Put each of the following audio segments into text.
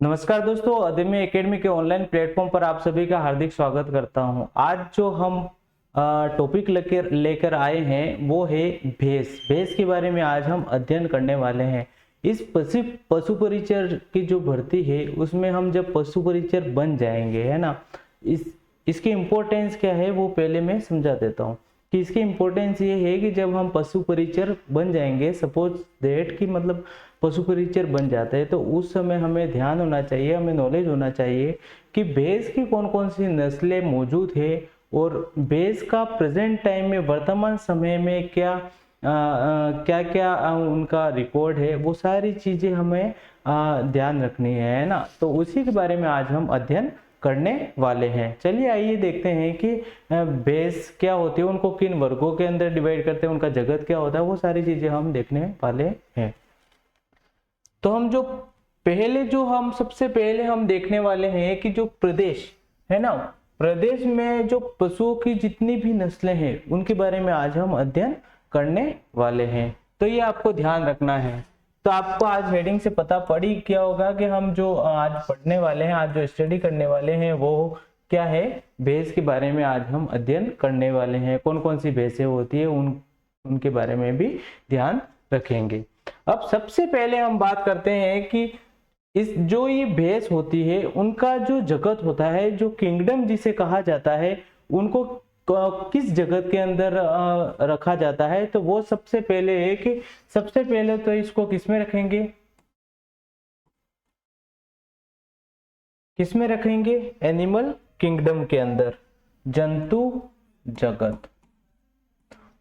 नमस्कार दोस्तों, अदम्य एकेडमी के ऑनलाइन प्लेटफॉर्म पर आप सभी का हार्दिक स्वागत करता हूं। आज जो हम टॉपिक लेकर आए हैं वो है भैंस। भैंस के बारे में आज हम अध्ययन करने वाले हैं। इस पशु परिचर की जो भर्ती है उसमें हम जब पशु परिचर बन जाएंगे, है ना, इसकी इम्पोर्टेंस क्या है वो पहले मैं समझा देता हूँ। कि इसकी इम्पोर्टेंस ये है कि जब हम पशु परिचर बन जाएंगे, सपोज दैट कि मतलब पशु परिचर बन जाते हैं, तो उस समय हमें ध्यान होना चाहिए, हमें नॉलेज होना चाहिए कि भैंस की कौन कौन सी नस्लें मौजूद है और भैंस का प्रेजेंट टाइम में वर्तमान समय में क्या क्या क्या उनका रिकॉर्ड है, वो सारी चीजें हमें ध्यान रखनी है ना। तो उसी के बारे में आज हम अध्ययन करने वाले हैं। चलिए आइए देखते हैं कि भैंस क्या होती है, उनको किन वर्गों के अंदर डिवाइड करते हैं, उनका जगत क्या होता है, वो सारी चीजें हम देखने वाले हैं। तो हम सबसे पहले हम देखने वाले हैं कि जो प्रदेश है ना, प्रदेश में जो पशुओं की जितनी भी नस्लें हैं उनके बारे में आज हम अध्ययन करने वाले हैं। तो ये आपको ध्यान रखना है। तो आपको आज हेडिंग से पता पड़ी क्या होगा कि हम जो आज पढ़ने वाले हैं, आज जो स्टडी करने वाले हैं वो क्या है, भैंस के बारे में आज हम अध्ययन करने वाले हैं। कौन कौन सी भैंसें होती है उनके बारे में भी ध्यान रखेंगे। अब सबसे पहले हम बात करते हैं कि जो ये भैंस होती है उनका जो जगत होता है, जो किंगडम जिसे कहा जाता है, उनको किस जगत के अंदर रखा जाता है। तो वो सबसे पहले है कि सबसे पहले तो इसको किसमें रखेंगे, एनिमल किंगडम के अंदर, जंतु जगत।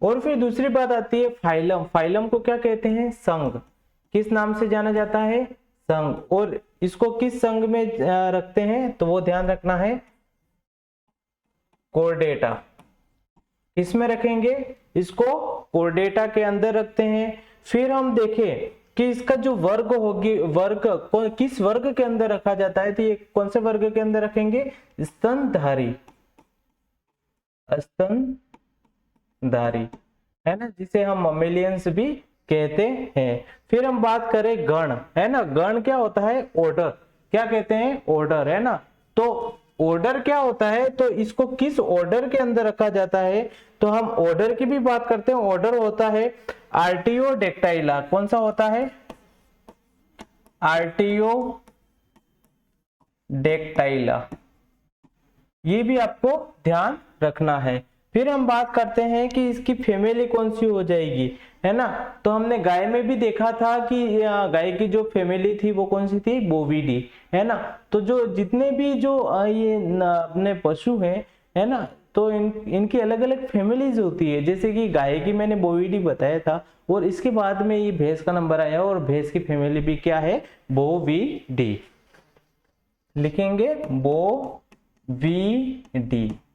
और फिर दूसरी बात आती है फाइलम। फाइलम को क्या कहते हैं, संघ। किस नाम से जाना जाता है, संघ। और इसको किस संघ में रखते हैं, तो वो ध्यान रखना है, कोर्डेटा। किसमें रखेंगे, इसको कोर्डेटा के अंदर रखते हैं। फिर हम देखें कि इसका जो वर्ग होगी, किस वर्ग के अंदर रखा जाता है, तो ये कौन से वर्ग के अंदर रखेंगे, स्तनधारी, स्तनधारी, है ना, जिसे हम ममेलियंस भी कहते हैं। फिर हम बात करें गण, है ना। गण क्या होता है, ऑर्डर। क्या कहते हैं, ऑर्डर, है ना। तो ऑर्डर क्या होता है, तो इसको किस ऑर्डर के अंदर रखा जाता है, तो हम ऑर्डर की भी बात करते हैं। ऑर्डर होता है आर्टियोडेक्टाइला। कौन सा होता है, आर्टियोडेक्टाइला। ये भी आपको ध्यान रखना है। फिर हम बात करते हैं कि इसकी फैमिली कौन सी हो जाएगी, है ना। तो हमने गाय में भी देखा था कि गाय की जो फैमिली थी वो कौन सी थी, बोविडी, है ना। तो जो जितने भी जो ये अपने पशु हैं, है ना, तो इनकी अलग अलग फैमिलीज होती है। जैसे कि गाय की मैंने बोविडी बताया था, और इसके बाद में ये भैंस का नंबर आया, और भैंस की फैमिली भी क्या है, बोविडी। लिखेंगे बोविडी।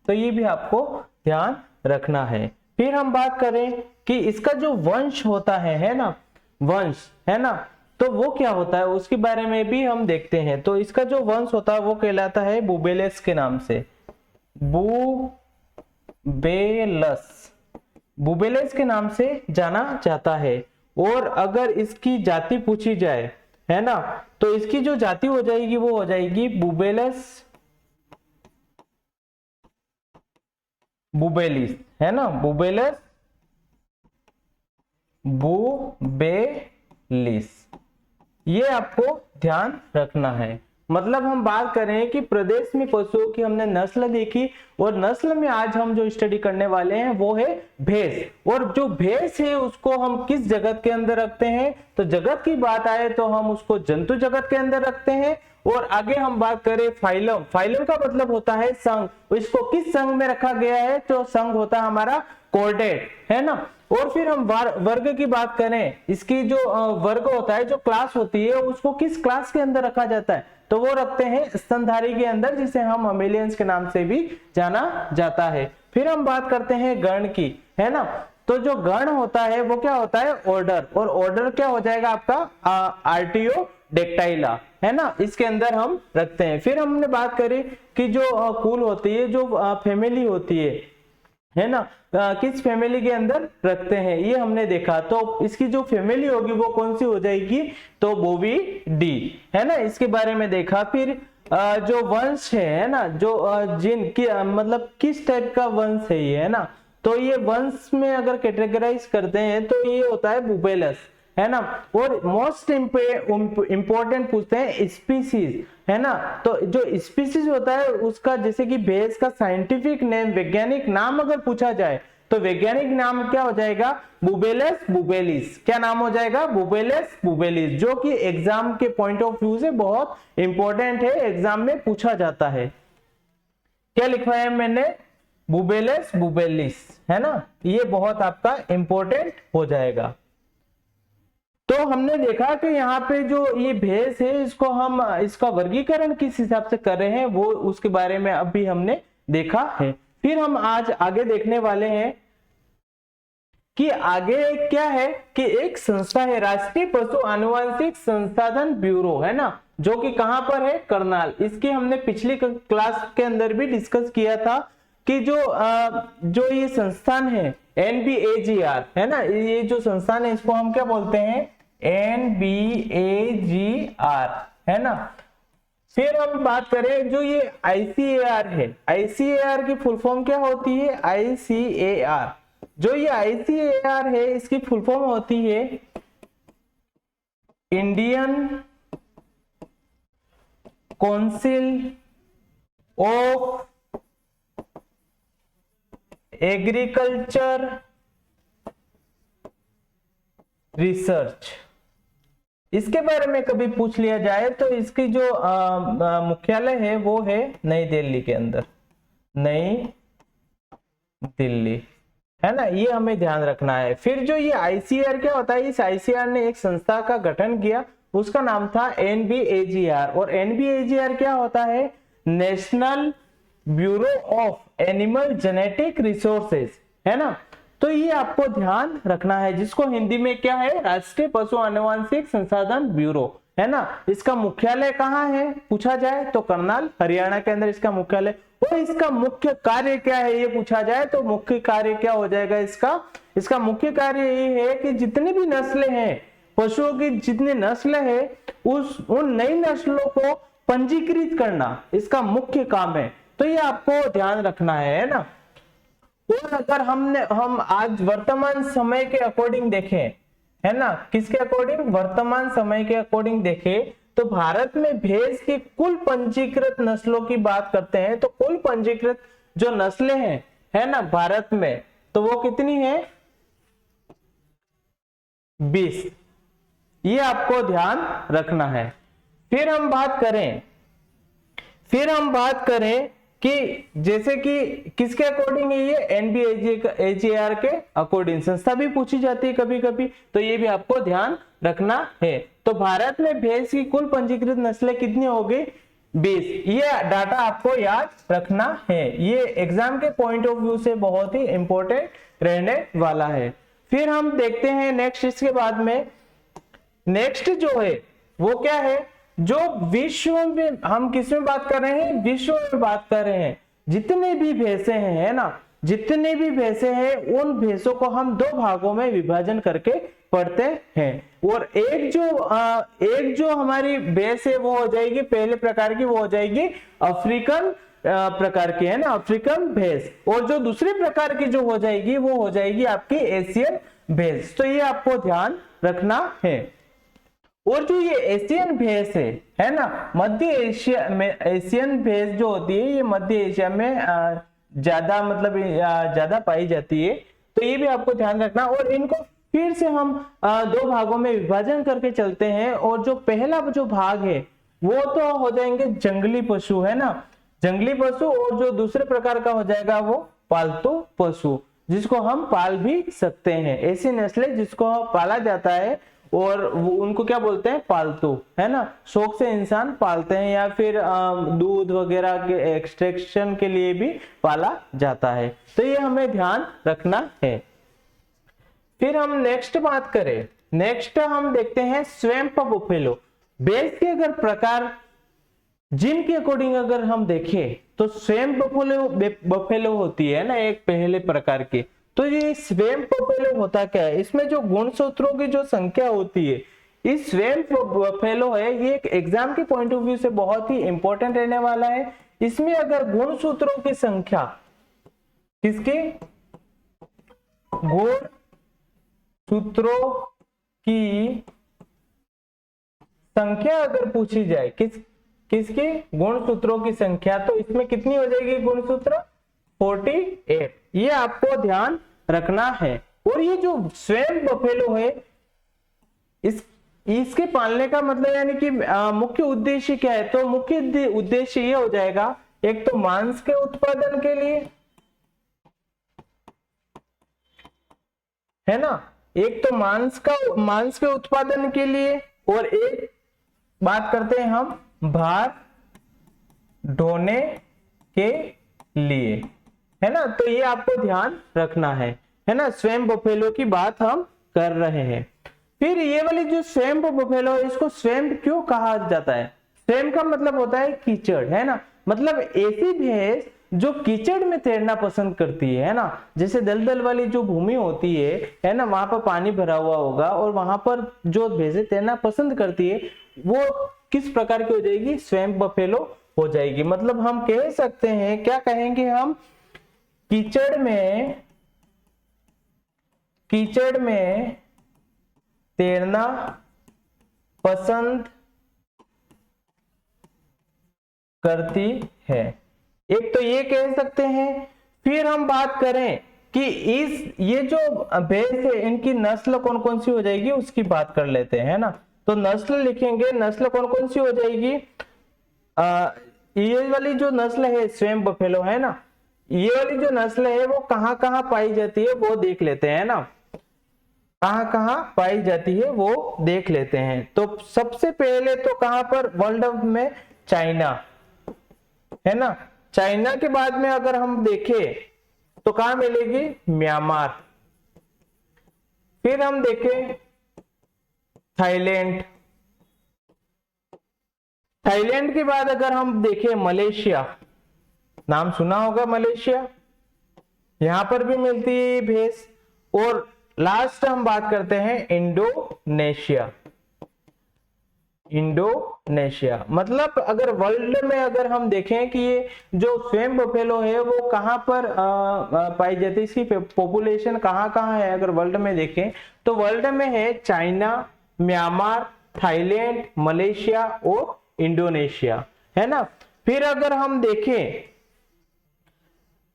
तो ये भी आपको ध्यान रखना है। फिर हम बात करें कि इसका जो वंश होता है ना, वंश, है ना, तो वो क्या होता है उसके बारे में भी हम देखते हैं। तो इसका जो वंश होता है वो कहलाता है बुबेलस के नाम से, बुबेलस के नाम से जाना जाता है। और अगर इसकी जाति पूछी जाए, है ना, तो इसकी जो जाति हो जाएगी वो हो जाएगी बुबेलिस, है ना, बुबेलिस, ये आपको ध्यान रखना है। मतलब हम बात करें कि प्रदेश में पशुओं की हमने नस्ल देखी, और नस्ल में आज हम जो स्टडी करने वाले हैं वो है भैंस। और जो भैंस है उसको हम किस जगत के अंदर रखते हैं, तो जगत की बात आए तो हम उसको जंतु जगत के अंदर रखते हैं। और आगे हम बात करें फाइलम। फाइलम का मतलब होता है संघ। इसको किस संघ में रखा गया है, तो संघ होता है हमारा कॉर्डेट, है ना। और फिर हम वर्ग की बात करें, इसकी जो वर्ग होता है, जो क्लास होती है, उसको किस क्लास के अंदर रखा जाता है, तो वो रखते हैं स्तनधारी के अंदर, जिसे हम ममेलियंस के नाम से भी जाना जाता है। फिर हम बात करते हैं गण की, है ना। तो जो गण होता है वो क्या होता है, ऑर्डर। और ऑर्डर क्या हो जाएगा आपका, आर्टियोडेक्टाइला, है ना, इसके अंदर हम रखते हैं। फिर हमने बात करी कि जो कुल होती है, जो फैमिली होती है, है ना, किस फैमिली के अंदर रखते हैं ये हमने देखा। तो इसकी जो फैमिली होगी वो कौन सी हो जाएगी, तो बोविडी, है ना, इसके बारे में देखा। फिर जो वंश है ना, जो जिन की मतलब किस टाइप का वंश है ये, है ना, तो ये वंश में अगर कैटेगराइज करते हैं तो ये होता है बुबेलस, है ना। और मोस्ट इंपॉर्टेंट पूछते हैं स्पीसीज, है ना, तो जो स्पीसीज होता है उसका, जैसे कि भैंस का साइंटिफिक नेम, वैज्ञानिक नाम अगर पूछा जाए तो वैज्ञानिक नाम क्या हो जाएगा, बुबेलस बुबेलिस। क्या नाम हो जाएगा, बुबेलस बुबेलिस, जो कि एग्जाम के पॉइंट ऑफ व्यू से बहुत इंपॉर्टेंट है, एग्जाम में पूछा जाता है। क्या लिखवाया है मैंने, बुबेलस बुबेलिस, है ना, ये बहुत आपका इंपॉर्टेंट हो जाएगा। तो हमने देखा कि यहाँ पे जो ये भैंस है इसको हम इसका वर्गीकरण किस हिसाब से कर रहे हैं वो उसके बारे में अभी हमने देखा है। फिर हम आज आगे देखने वाले हैं कि आगे क्या है कि एक संस्था है राष्ट्रीय पशु आनुवंशिक संसाधन ब्यूरो, है ना, जो कि कहां पर है, करनाल। इसकी हमने पिछली क्लास के अंदर भी डिस्कस किया था कि जो ये संस्थान है NBAGR, है ना, ये जो संस्थान है इसको हम क्या बोलते हैं, NBAGR, है ना। फिर हम बात करें जो ये ICAR है, ICAR की फुल फॉर्म क्या होती है, ICAR, जो ये ICAR है इसकी फुल फॉर्म होती है Indian council of agriculture research. इसके बारे में कभी पूछ लिया जाए तो इसकी जो मुख्यालय है वो है नई दिल्ली के अंदर, नई दिल्ली, है ना, ये हमें ध्यान रखना है। फिर जो ये ICAR क्या होता है, इस ICAR ने एक संस्था का गठन किया, उसका नाम था NBAGR। और NBAGR क्या होता है, national bureau of animal genetic resources, है ना। तो ये आपको ध्यान रखना है, जिसको हिंदी में क्या है, राष्ट्रीय पशु आनुवंशिक संसाधन ब्यूरो, है ना। इसका मुख्यालय कहाँ है पूछा जाए तो करनाल, हरियाणा के अंदर इसका मुख्यालय। और इसका मुख्य कार्य क्या है ये पूछा जाए तो मुख्य कार्य क्या हो जाएगा इसका मुख्य कार्य ये है कि जितनी भी नस्लें हैं, पशुओं की जितनी नस्लें हैं उन नई नस्लों को पंजीकृत करना इसका मुख्य काम है। तो ये आपको ध्यान रखना है ना। और अगर हम आज वर्तमान समय के अकॉर्डिंग देखें, है ना, किसके अकॉर्डिंग, वर्तमान समय के अकॉर्डिंग देखें तो भारत में भैंस की कुल पंजीकृत नस्लों की बात करते हैं तो कुल पंजीकृत जो नस्लें हैं, है ना, भारत में, तो वो कितनी है, 20। ये आपको ध्यान रखना है। फिर हम बात करें कि जैसे कि किसके अकॉर्डिंग है ये, NBAGR के अकॉर्डिंग संस्था भी पूछी जाती है कभी कभी, तो ये भी आपको ध्यान रखना है। तो भारत में भैंस की कुल पंजीकृत नस्लें कितनी हो गई, 20। ये डाटा आपको याद रखना है, ये एग्जाम के पॉइंट ऑफ व्यू से बहुत ही इंपॉर्टेंट रहने वाला है। फिर हम देखते हैं नेक्स्ट, इसके बाद में नेक्स्ट जो है वो क्या है, जो विश्व में हम किस में बात कर रहे हैं, विश्व में बात कर रहे हैं। जितने भी भैंसे हैं, है ना, जितने भी भैंसे हैं उन भैंसों को हम 2 भागों में विभाजन करके पढ़ते हैं। और एक जो हमारी भैंस है वो हो जाएगी पहले प्रकार की, वो हो जाएगी अफ्रीकन प्रकार की, है ना, अफ्रीकन भैंस। और जो दूसरे प्रकार की जो हो जाएगी वो हो जाएगी आपकी एशियन भैंस। तो ये आपको ध्यान रखना है। और जो ये एशियन भैंस है ना, मध्य एशिया में एशियन भैंस जो होती है ये मध्य एशिया में ज्यादा मतलब ज्यादा पाई जाती है, तो ये भी आपको ध्यान रखना। और इनको फिर से हम 2 भागों में विभाजन करके चलते हैं। और जो पहला जो भाग है वो तो हो जाएंगे जंगली पशु, है ना, जंगली पशु। और जो दूसरे प्रकार का हो जाएगा वो पालतू पशु, जिसको हम पाल भी सकते हैं। ऐसी नस्लें जिसको पाला जाता है और उनको क्या बोलते हैं, पालतू, है ना, शौक से इंसान पालते हैं या फिर दूध वगैरह के एक्सट्रैक्शन के लिए भी पाला जाता है। तो ये हमें ध्यान रखना है। फिर हम नेक्स्ट बात करें, नेक्स्ट हम देखते हैं स्वैम्प बुफेलो। भैंस के अगर प्रकार जिन के अकॉर्डिंग अगर हम देखें तो स्वयं बफेलो होती है ना एक पहले प्रकार की। तो ये स्वयं बफेलो होता क्या है, इसमें जो गुणसूत्रों की जो संख्या होती है, इस स्वयं बफेलो है, ये एक एग्जाम के पॉइंट ऑफ व्यू से बहुत ही इंपॉर्टेंट रहने वाला है। इसमें अगर गुणसूत्रों की संख्या, किसकी, गुणसूत्रों की संख्या अगर पूछी जाए, किसकी, गुणसूत्रों की संख्या, तो इसमें कितनी हो जाएगी गुणसूत्र, 48। ये आपको ध्यान रखना है। और ये जो स्वयं बफेलो है, इसके पालने का मतलब यानी कि मुख्य उद्देश्य क्या है, तो मुख्य उद्देश्य ये हो जाएगा, एक तो मांस के उत्पादन के लिए, है ना, एक तो मांस के उत्पादन के लिए, और एक बात करते हैं हम भार ढोने के लिए, है ना। तो ये आपको ध्यान रखना है ना, स्वयं बफेलो की बात हम कर रहे हैं। फिर ये वाली जो स्वयं बफेलो है, इसको स्वयं क्यों कहा जाता है, स्वयं का मतलब होता है कीचड़, है ना, मतलब ऐसी भैंस जो कीचड़ में तैरना पसंद करती है ना, जैसे दलदल वाली जो भूमि होती है ना, वहां पर पानी भरा हुआ होगा और वहां पर जो भैंसे तैरना पसंद करती है, वो किस प्रकार की हो जाएगी, स्वयं बफेलो हो जाएगी। मतलब हम कह सकते हैं, क्या कहेंगे हम, कीचड़ में तैरना पसंद करती है, एक तो ये कह सकते हैं। फिर हम बात करें कि ये जो भैंस है, इनकी नस्ल कौन कौन सी हो जाएगी, उसकी बात कर लेते हैं ना। तो नस्ल लिखेंगे, नस्ल कौन कौन सी हो जाएगी, ये वाली जो नस्ल है स्वयं बफेलो, है ना, ये वाली जो नस्ल है वो कहाँ कहाँ पाई जाती है वो देख लेते हैं ना, कहाँ कहाँ पाई जाती है वो देख लेते हैं। तो सबसे पहले तो कहाँ पर, वर्ल्ड में चाइना, है ना, चाइना के बाद में अगर हम देखें तो कहां मिलेगी, म्यांमार, फिर हम देखें थाईलैंड, थाईलैंड के बाद अगर हम देखें मलेशिया, नाम सुना होगा मलेशिया, यहां पर भी मिलती है ये भैंस। और लास्ट हम बात करते हैं इंडोनेशिया, मतलब अगर वर्ल्ड में अगर हम देखें कि ये जो स्वयं बफेलो है वो कहां पर पाई जाती है, इसकी पॉपुलेशन कहां कहां है, अगर वर्ल्ड में देखें तो वर्ल्ड में है चाइना, म्यांमार, थाईलैंड, मलेशिया और इंडोनेशिया, है ना। फिर अगर हम देखें,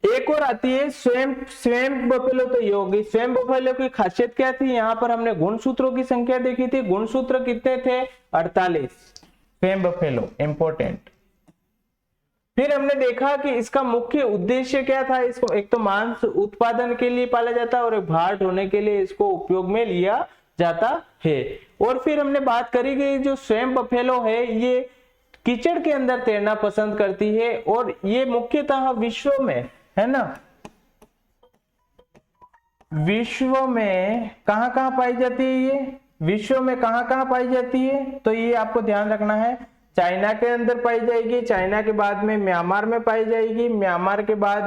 एक और आती है स्वयं बफेलो, तो ये होगी स्वयं बफेलो की खासियत क्या थी, यहाँ पर हमने गुणसूत्रों की संख्या देखी थी, गुणसूत्र कितने थे, 48, स्वयं बफेलो, इंपॉर्टेंट। फिर हमने देखा कि इसका मुख्य उद्देश्य क्या था, इसको एक तो मांस उत्पादन के लिए पाला जाता है और एक भार ढोने के लिए इसको उपयोग में लिया जाता है। और फिर हमने बात करी कि जो स्वयं बफेलो है ये कीचड़ के अंदर तैरना पसंद करती है, और ये मुख्यतः विश्व में, है ना, विश्व में कहां कहां पाई जाती है, ये विश्व में कहां कहां पाई जाती है, तो ये आपको ध्यान रखना है, चाइना के अंदर पाई जाएगी, चाइना के बाद में म्यांमार में पाई जाएगी, म्यांमार के बाद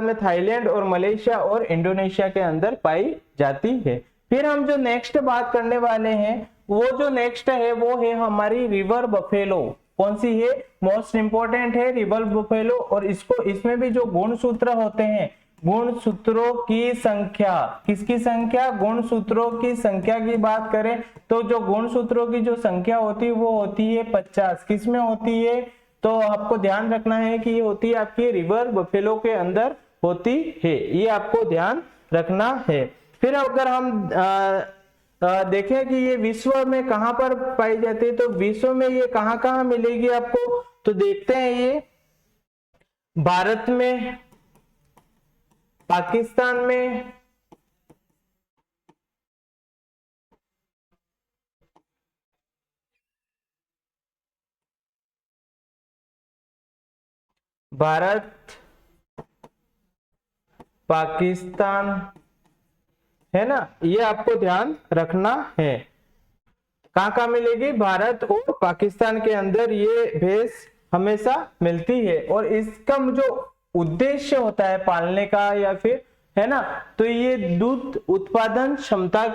में थाईलैंड और मलेशिया और इंडोनेशिया के अंदर पाई जाती है। फिर हम जो नेक्स्ट बात करने वाले हैं, वो जो नेक्स्ट है वो है हमारी रिवर बफेलो। कौन सी है, मोस्ट इंपोर्टेंट है रिवर बफेलो। और इसमें भी जो गुणसूत्र होते हैं, गुणसूत्रों की संख्या, किसकी संख्या, गुणसूत्रों की संख्या की बात करें तो जो गुणसूत्रों की जो संख्या होती है वो होती है 50। किसमें होती है, तो आपको ध्यान रखना है कि ये होती है आपकी रिवर बफेलो के अंदर होती है, ये आपको ध्यान रखना है। फिर अगर हम देखें कि ये विश्व में कहां पर पाई जाती है, तो विश्व में ये कहां कहां मिलेगी आपको, तो देखते हैं ये भारत में, पाकिस्तान में, भारत, पाकिस्तान, है ना, ये आपको ध्यान रखना है। कहां कहां मिलेगी, भारत और पाकिस्तान के अंदर ये भैंस हमेशा मिलती है। और इसका जो उद्देश्य होता है पालने का या फिर, है ना, तो ये दूध उत्पादन क्षमता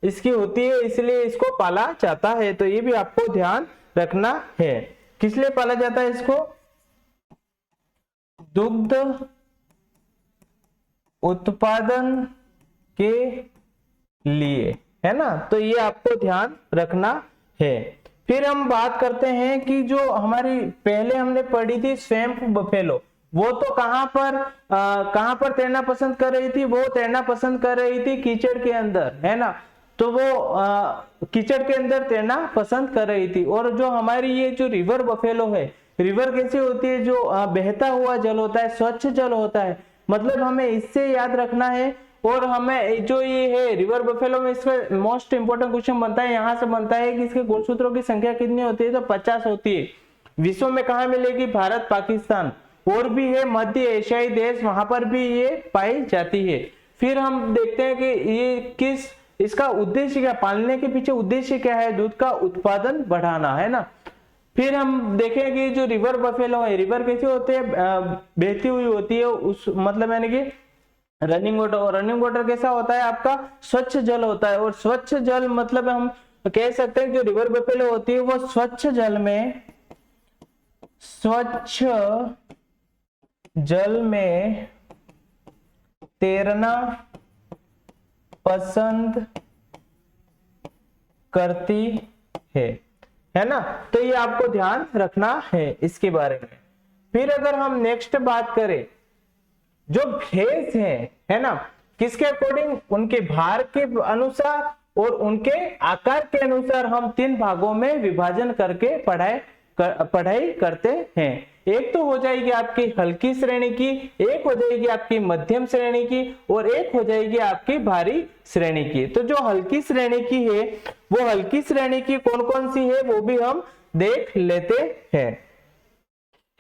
इसकी होती है, इसलिए इसको पाला जाता है। तो ये भी आपको ध्यान रखना है। किस लिए पाला जाता है इसको? दुग्ध उत्पादन के लिए, है ना। तो ये आपको ध्यान रखना है। फिर हम बात करते हैं कि जो हमारी पहले हमने पढ़ी थी स्वैम्प बफेलो, वो तो कहां पर तैरना पसंद कर रही थी? वो तैरना पसंद कर रही थी कीचड़ के अंदर, है ना। तो वो कीचड़ के अंदर तैरना पसंद कर रही थी। और जो हमारी ये जो रिवर बफेलो है, रिवर कैसी होती है? जो बहता हुआ जल होता है, स्वच्छ जल होता है। मतलब हमें इससे याद रखना है। और हमें जो ये है रिवर बफेलो में, इसका मोस्ट इंपोर्टेंट क्वेश्चन बनता है, यहां से बनता है कि इसके गुणसूत्रों की संख्या कितनी होती है? तो 50 होती है। विश्व में कहा मिलेगी? भारत, पाकिस्तान, और भी है मध्य एशियाई देश, वहां पर भी ये पाई जाती है। फिर हम देखते हैं कि ये इसका उद्देश्य क्या, पालने के पीछे उद्देश्य क्या है? दूध का उत्पादन बढ़ाना, है ना। फिर हम देखें कि जो रिवर बफेलो है, रिवर कैसे होते हैं? बहती हुई होती है, उस मतलब यानी कि रनिंग वाटर। और रनिंग वाटर कैसा होता है? आपका स्वच्छ जल होता है। और स्वच्छ जल मतलब हम कह सकते हैं जो रिवर बफेलो होती है वो स्वच्छ जल में तैरना पसंद करती है ना। तो ये आपको ध्यान रखना है इसके बारे में। फिर अगर हम नेक्स्ट बात करें, जो भैंस है ना, किसके अकॉर्डिंग? उनके भार के अनुसार और उनके आकार के अनुसार हम 3 भागों में विभाजन करके पढ़ाई करते हैं। एक तो हो जाएगी आपकी हल्की श्रेणी की, एक हो जाएगी आपकी मध्यम श्रेणी की, और एक हो जाएगी आपकी भारी श्रेणी की। तो जो हल्की श्रेणी की है, वो हल्की श्रेणी की कौन कौन सी है वो भी हम देख लेते हैं,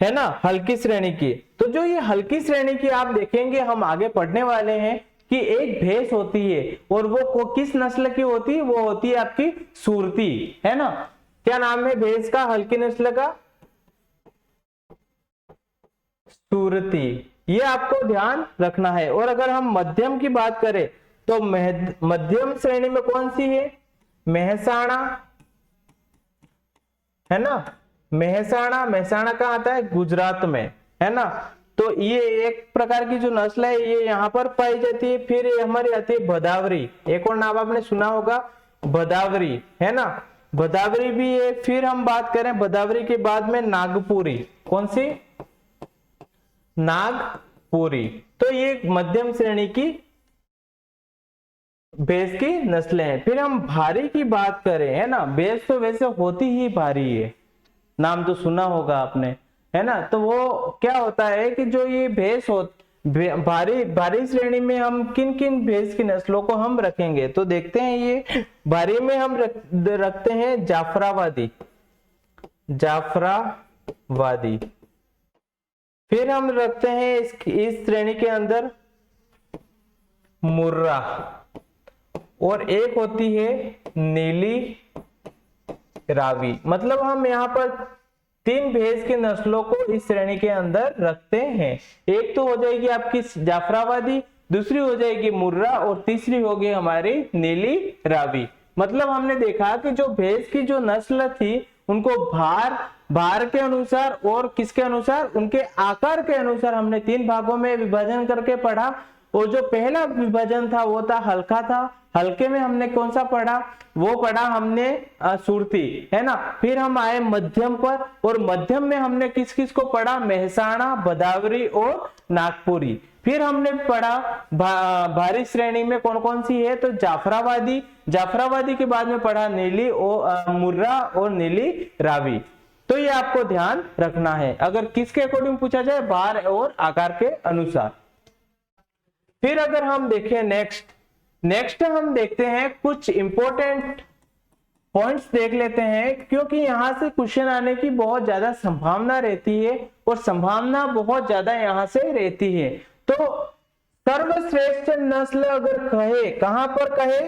है ना। हल्की श्रेणी की, तो जो ये हल्की श्रेणी की आप देखेंगे, हम आगे पढ़ने वाले हैं कि एक भैंस होती है, और वो किस नस्ल की होती है? वो होती है आपकी सुरती, है ना। क्या नाम है भैंस का हल्की नस्ल का? सुरती। ये आपको ध्यान रखना है। और अगर हम मध्यम की बात करें तो मध्यम श्रेणी में कौन सी है? मेहसाणा, है ना। मेहसाणा कहाँ आता है? गुजरात में, है ना। तो ये एक प्रकार की जो नस्ल है ये यहाँ पर पाई जाती है। फिर हमारी आती है भदावरी, एक और नाम आपने सुना होगा, भदावरी, है ना। भदावरी भी है। फिर हम बात करें भदावरी के बाद में नागपुरी, कौन सी? नागपुरी। तो ये मध्यम श्रेणी की भैंस की नस्लें हैं। फिर हम भारी की बात करें, है ना, भैंस तो वैसे होती ही भारी है, नाम तो सुना होगा आपने, है ना। तो वो क्या होता है कि जो ये भैंस भारी श्रेणी में हम किन किन भैंस की नस्लों को हम रखेंगे? तो देखते हैं, ये भारी में हम रखते हैं जाफराबादी। फिर हम रखते हैं इस श्रेणी के अंदर मुर्रा, और एक होती है नीली रावी। मतलब हम यहाँ पर 3 भैंस की नस्लों को इस श्रेणी के अंदर रखते हैं। एक तो हो जाएगी आपकी जाफराबादी, दूसरी हो जाएगी मुर्रा, और तीसरी होगी हमारी नीली रावी। मतलब हमने देखा कि जो भैंस की जो नस्ल थी उनको भार के अनुसार और किसके अनुसार? उनके आकार के अनुसार हमने 3 भागों में विभाजन करके पढ़ा। और जो पहला विभाजन था वो था हल्का था। हल्के में हमने कौन सा पढ़ा? वो पढ़ा हमने सुरती, है ना। फिर हम आए मध्यम पर, और मध्यम में हमने किस किस को पढ़ा? मेहसाणा, भदावरी और नागपुरी। फिर हमने पढ़ा भारी श्रेणी में कौन कौन सी है? तो जाफराबादी के बाद में पढ़ा मुर्रा और नीली रावी। तो ये आपको ध्यान रखना है अगर किसके अकॉर्डिंग पूछा जाए, भार और आकार के अनुसार। फिर अगर हम देखें नेक्स्ट हम देखते हैं कुछ इंपॉर्टेंट पॉइंट्स देख लेते हैं, क्योंकि यहां से क्वेश्चन आने की बहुत ज्यादा संभावना रहती है और संभावना बहुत ज्यादा यहां से रहती है। तो सर्वश्रेष्ठ नस्ल अगर कहे, कहां पर कहे?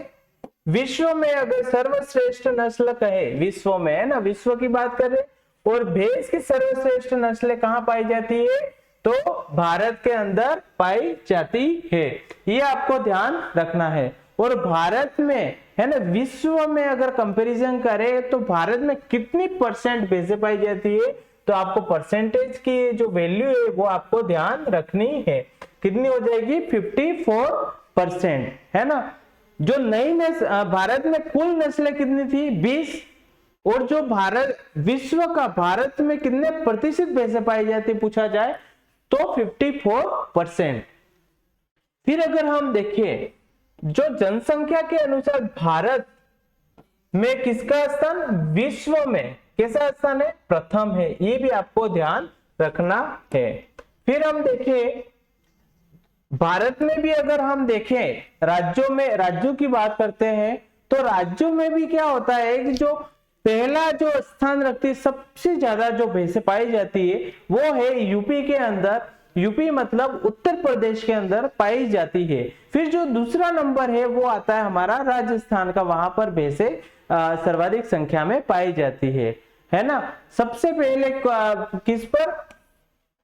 विश्व में। अगर सर्वश्रेष्ठ नस्ल कहे विश्व में, है ना, विश्व की बात करें, और भैंस की सर्वश्रेष्ठ नस्लें कहाँ पाई जाती है? तो भारत के अंदर पाई जाती है, ये आपको ध्यान रखना है। और भारत में है ना, विश्व में अगर कंपैरिजन करें तो भारत में कितनी परसेंट भैंसें पाई जाती है, तो आपको परसेंटेज की जो वैल्यू है वो आपको ध्यान रखनी है। कितनी हो जाएगी? 54%, है ना। जो नई नस्ल भारत में कुल नस्लें कितनी थी? 20। और जो विश्व का भारत में कितने प्रतिशत भैंसें पाई जाती पूछा जाए तो 54%। फिर अगर हम देखें जो जनसंख्या के अनुसार भारत में किसका स्थान विश्व में कैसा स्थान है? प्रथम है, ये भी आपको ध्यान रखना है। फिर हम देखें भारत में भी अगर हम देखें राज्यों की बात करते हैं तो राज्यों में भी क्या होता है कि जो पहला जो स्थान रखती है, सबसे ज्यादा जो भैंसें पाई जाती है वो है यूपी के अंदर। यूपी मतलब उत्तर प्रदेश के अंदर पाई जाती है। फिर जो दूसरा नंबर है वो आता है हमारा राजस्थान का, वहां पर भैंसें सर्वाधिक संख्या में पाई जाती है ना। सबसे पहले किस पर?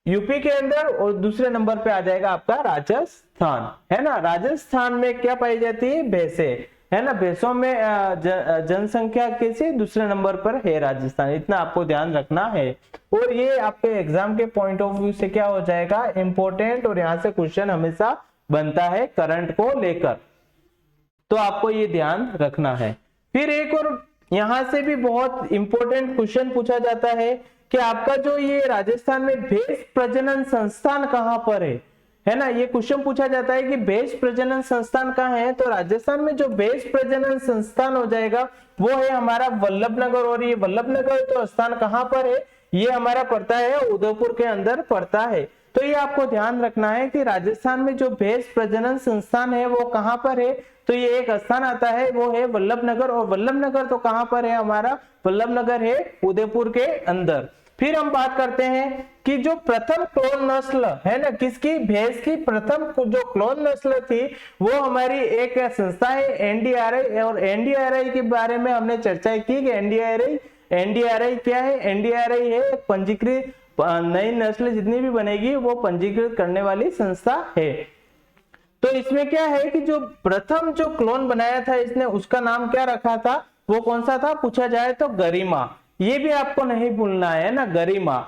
यूपी के अंदर, और दूसरे नंबर पे आ जाएगा आपका राजस्थान, है ना। राजस्थान में क्या पाई जाती है? भैंसें, है ना। भैंसों में जनसंख्या कैसे दूसरे नंबर पर है राजस्थान, इतना आपको ध्यान रखना है। और ये आपके एग्जाम के पॉइंट ऑफ व्यू से क्या हो जाएगा? इंपॉर्टेंट, और यहाँ से क्वेश्चन हमेशा बनता है करंट को लेकर, तो आपको ये ध्यान रखना है। फिर एक और यहां से भी बहुत इंपॉर्टेंट क्वेश्चन पूछा जाता है कि आपका जो ये राजस्थान में भैंस प्रजनन संस्थान कहां पर है ना। ये क्वेश्चन पूछा जाता है कि भैंस प्रजनन संस्थान कहाँ है, तो राजस्थान में जो भैंस प्रजनन संस्थान हो जाएगा वो है हमारा वल्लभनगर। और ये वल्लभनगर तो स्थान कहाँ पर है? ये हमारा पड़ता है उदयपुर के अंदर पड़ता है। तो ये आपको ध्यान रखना है कि राजस्थान में जो भैंस प्रजनन संस्थान है वो कहाँ पर है, तो ये एक स्थान आता है वो है वल्लभनगर। और वल्लभनगर तो कहाँ पर है हमारा? वल्लभनगर है उदयपुर के अंदर। फिर हम बात करते हैं कि जो प्रथम क्लोन नस्ल है ना, किसकी? भैंस की प्रथम जो क्लोन नस्ल थी वो हमारी एक संस्था है एनडीआरआई। और एनडीआरआई के बारे में हमने चर्चा की कि एनडीआरआई क्या है? एनडीआरआई है पंजीकृत नई नस्ल जितनी भी बनेगी वो पंजीकृत करने वाली संस्था है। तो इसमें क्या है कि जो प्रथम जो क्लोन बनाया था इसने, उसका नाम क्या रखा था? वो कौन सा था पूछा जाए तो गरिमा। ये भी आपको नहीं भूलना है ना, गरिमा।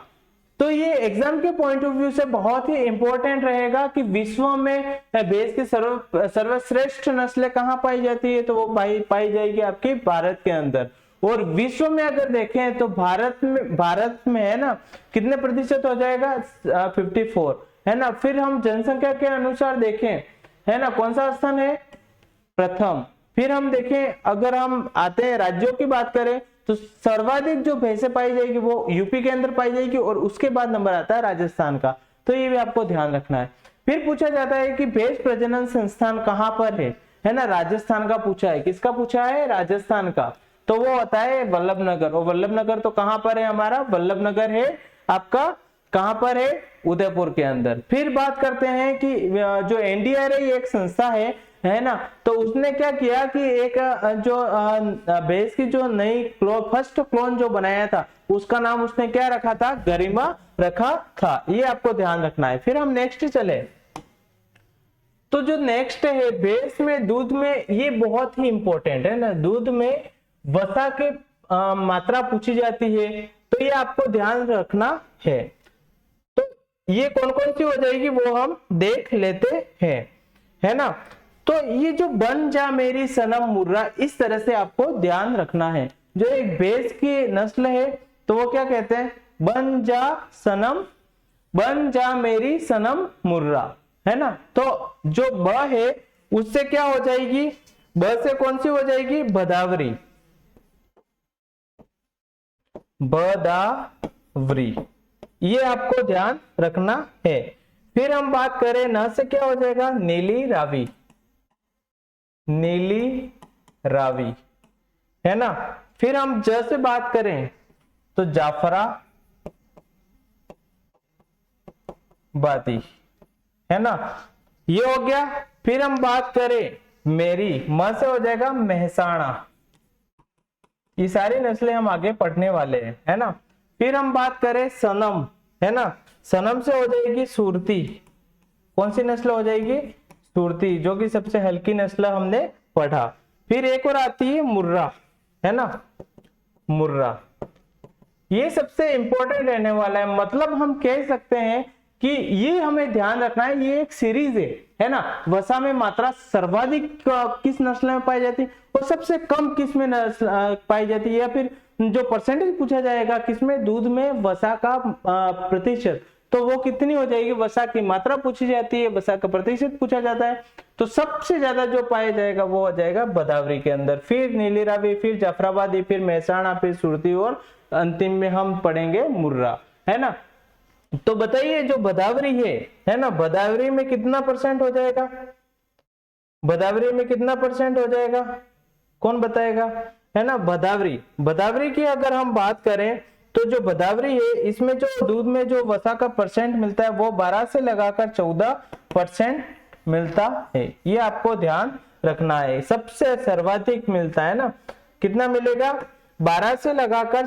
तो ये एग्जाम के पॉइंट ऑफ व्यू से बहुत ही इंपॉर्टेंट रहेगा कि विश्व में भैंस की सर्वश्रेष्ठ नस्लें कहाँ पाई जाती है, तो वो पाई जाएगी आपकी भारत के अंदर। और विश्व में अगर देखें तो भारत में है ना कितने प्रतिशत हो जाएगा? 54, है ना। फिर हम जनसंख्या के अनुसार देखें, है ना, कौन सा स्थान है? प्रथम। फिर हम देखें, अगर हम आते हैं राज्यों की बात करें तो सर्वाधिक जो भैंसें पाई जाएगी वो यूपी के अंदर पाई जाएगी, और उसके बाद नंबर आता है राजस्थान का। तो ये भी आपको ध्यान रखना है। फिर पूछा जाता है कि भैंस प्रजनन संस्थान कहाँ पर है ना। राजस्थान का पूछा है। किसका पूछा है? राजस्थान का। तो वो होता है वल्लभनगर। और वल्लभनगर तो कहाँ पर है हमारा? वल्लभनगर है आपका कहां पर है? उदयपुर के अंदर। फिर बात करते हैं कि जो एनडीआरआई एक संस्था है ना, तो उसने क्या किया कि एक जो भैंस की जो नई फर्स्ट क्लोन जो बनाया था उसका नाम उसने क्या रखा था? गरिमा रखा था। ये आपको ध्यान रखना है। फिर हम नेक्स्ट चले, तो जो नेक्स्ट है भैंस में दूध में, ये बहुत ही इंपॉर्टेंट है ना। दूध में वसा के मात्रा पूछी जाती है, तो ये आपको ध्यान रखना है। तो ये कौन कौन सी हो जाएगी वो हम देख लेते हैं, है ना। तो ये जो बन जा मेरी सनम मुर्रा, इस तरह से आपको ध्यान रखना है। जो एक भैंस की नस्ल है तो वो क्या कहते हैं? बन जा मेरी सनम मुर्रा, है ना। तो जो ब है उससे क्या हो जाएगी? ब से कौन सी हो जाएगी? बदावरी, बदावरी, ये आपको ध्यान रखना है। फिर हम बात करें न से क्या हो जाएगा? नीली रावी, नीली रावी, है ना। फिर हम ज से बात करें तो जाफरा बादी, है ना, ये हो गया। फिर हम बात करें मेरी, म से हो जाएगा महसाणा। ये सारी नस्लें हम आगे पढ़ने वाले हैं, है ना। फिर हम बात करें सनम, है ना, सनम से हो जाएगी सुरती। कौन सी नस्ल हो जाएगी? सुरती, जो कि सबसे हल्की नस्ल हमने पढ़ा। फिर एक और आती है मुर्रा, है ना, मुर्रा। ये सबसे इंपॉर्टेंट रहने वाला है, मतलब हम कह सकते हैं कि ये हमें ध्यान रखना है, ये एक सीरीज है ना। वसा में मात्रा सर्वाधिक किस नस्ल में पाई जाती है और सबसे कम किस में पाई जाती है, या फिर जो परसेंटेज पूछा जाएगा किसमें, दूध में वसा का प्रतिशत, तो वो कितनी हो जाएगी, वसा की मात्रा पूछी जाती है, वसा का प्रतिशत पूछा जाता है। तो सबसे ज्यादा जो पाया जाएगा वो हो जाएगा भदावरी के अंदर, फिर नीली रावी, फिर जाफराबादी, फिर मेहसाणा, फिर सुरती और अंतिम में हम पढ़ेंगे मुर्रा, है ना। तो बताइए जो भदावरी है ना, भदावरी में कितना परसेंट हो जाएगा? भदावरी में कितना परसेंट हो जाएगा, कौन बताएगा? है ना, भदावरी, भदावरी की अगर हम बात करें तो जो भदावरी है इसमें जो दूध में जो वसा का परसेंट मिलता है वो 12 से लगाकर 14% मिलता है। ये आपको ध्यान रखना है, सबसे सर्वाधिक मिलता है ना। कितना मिलेगा? 12 से लगाकर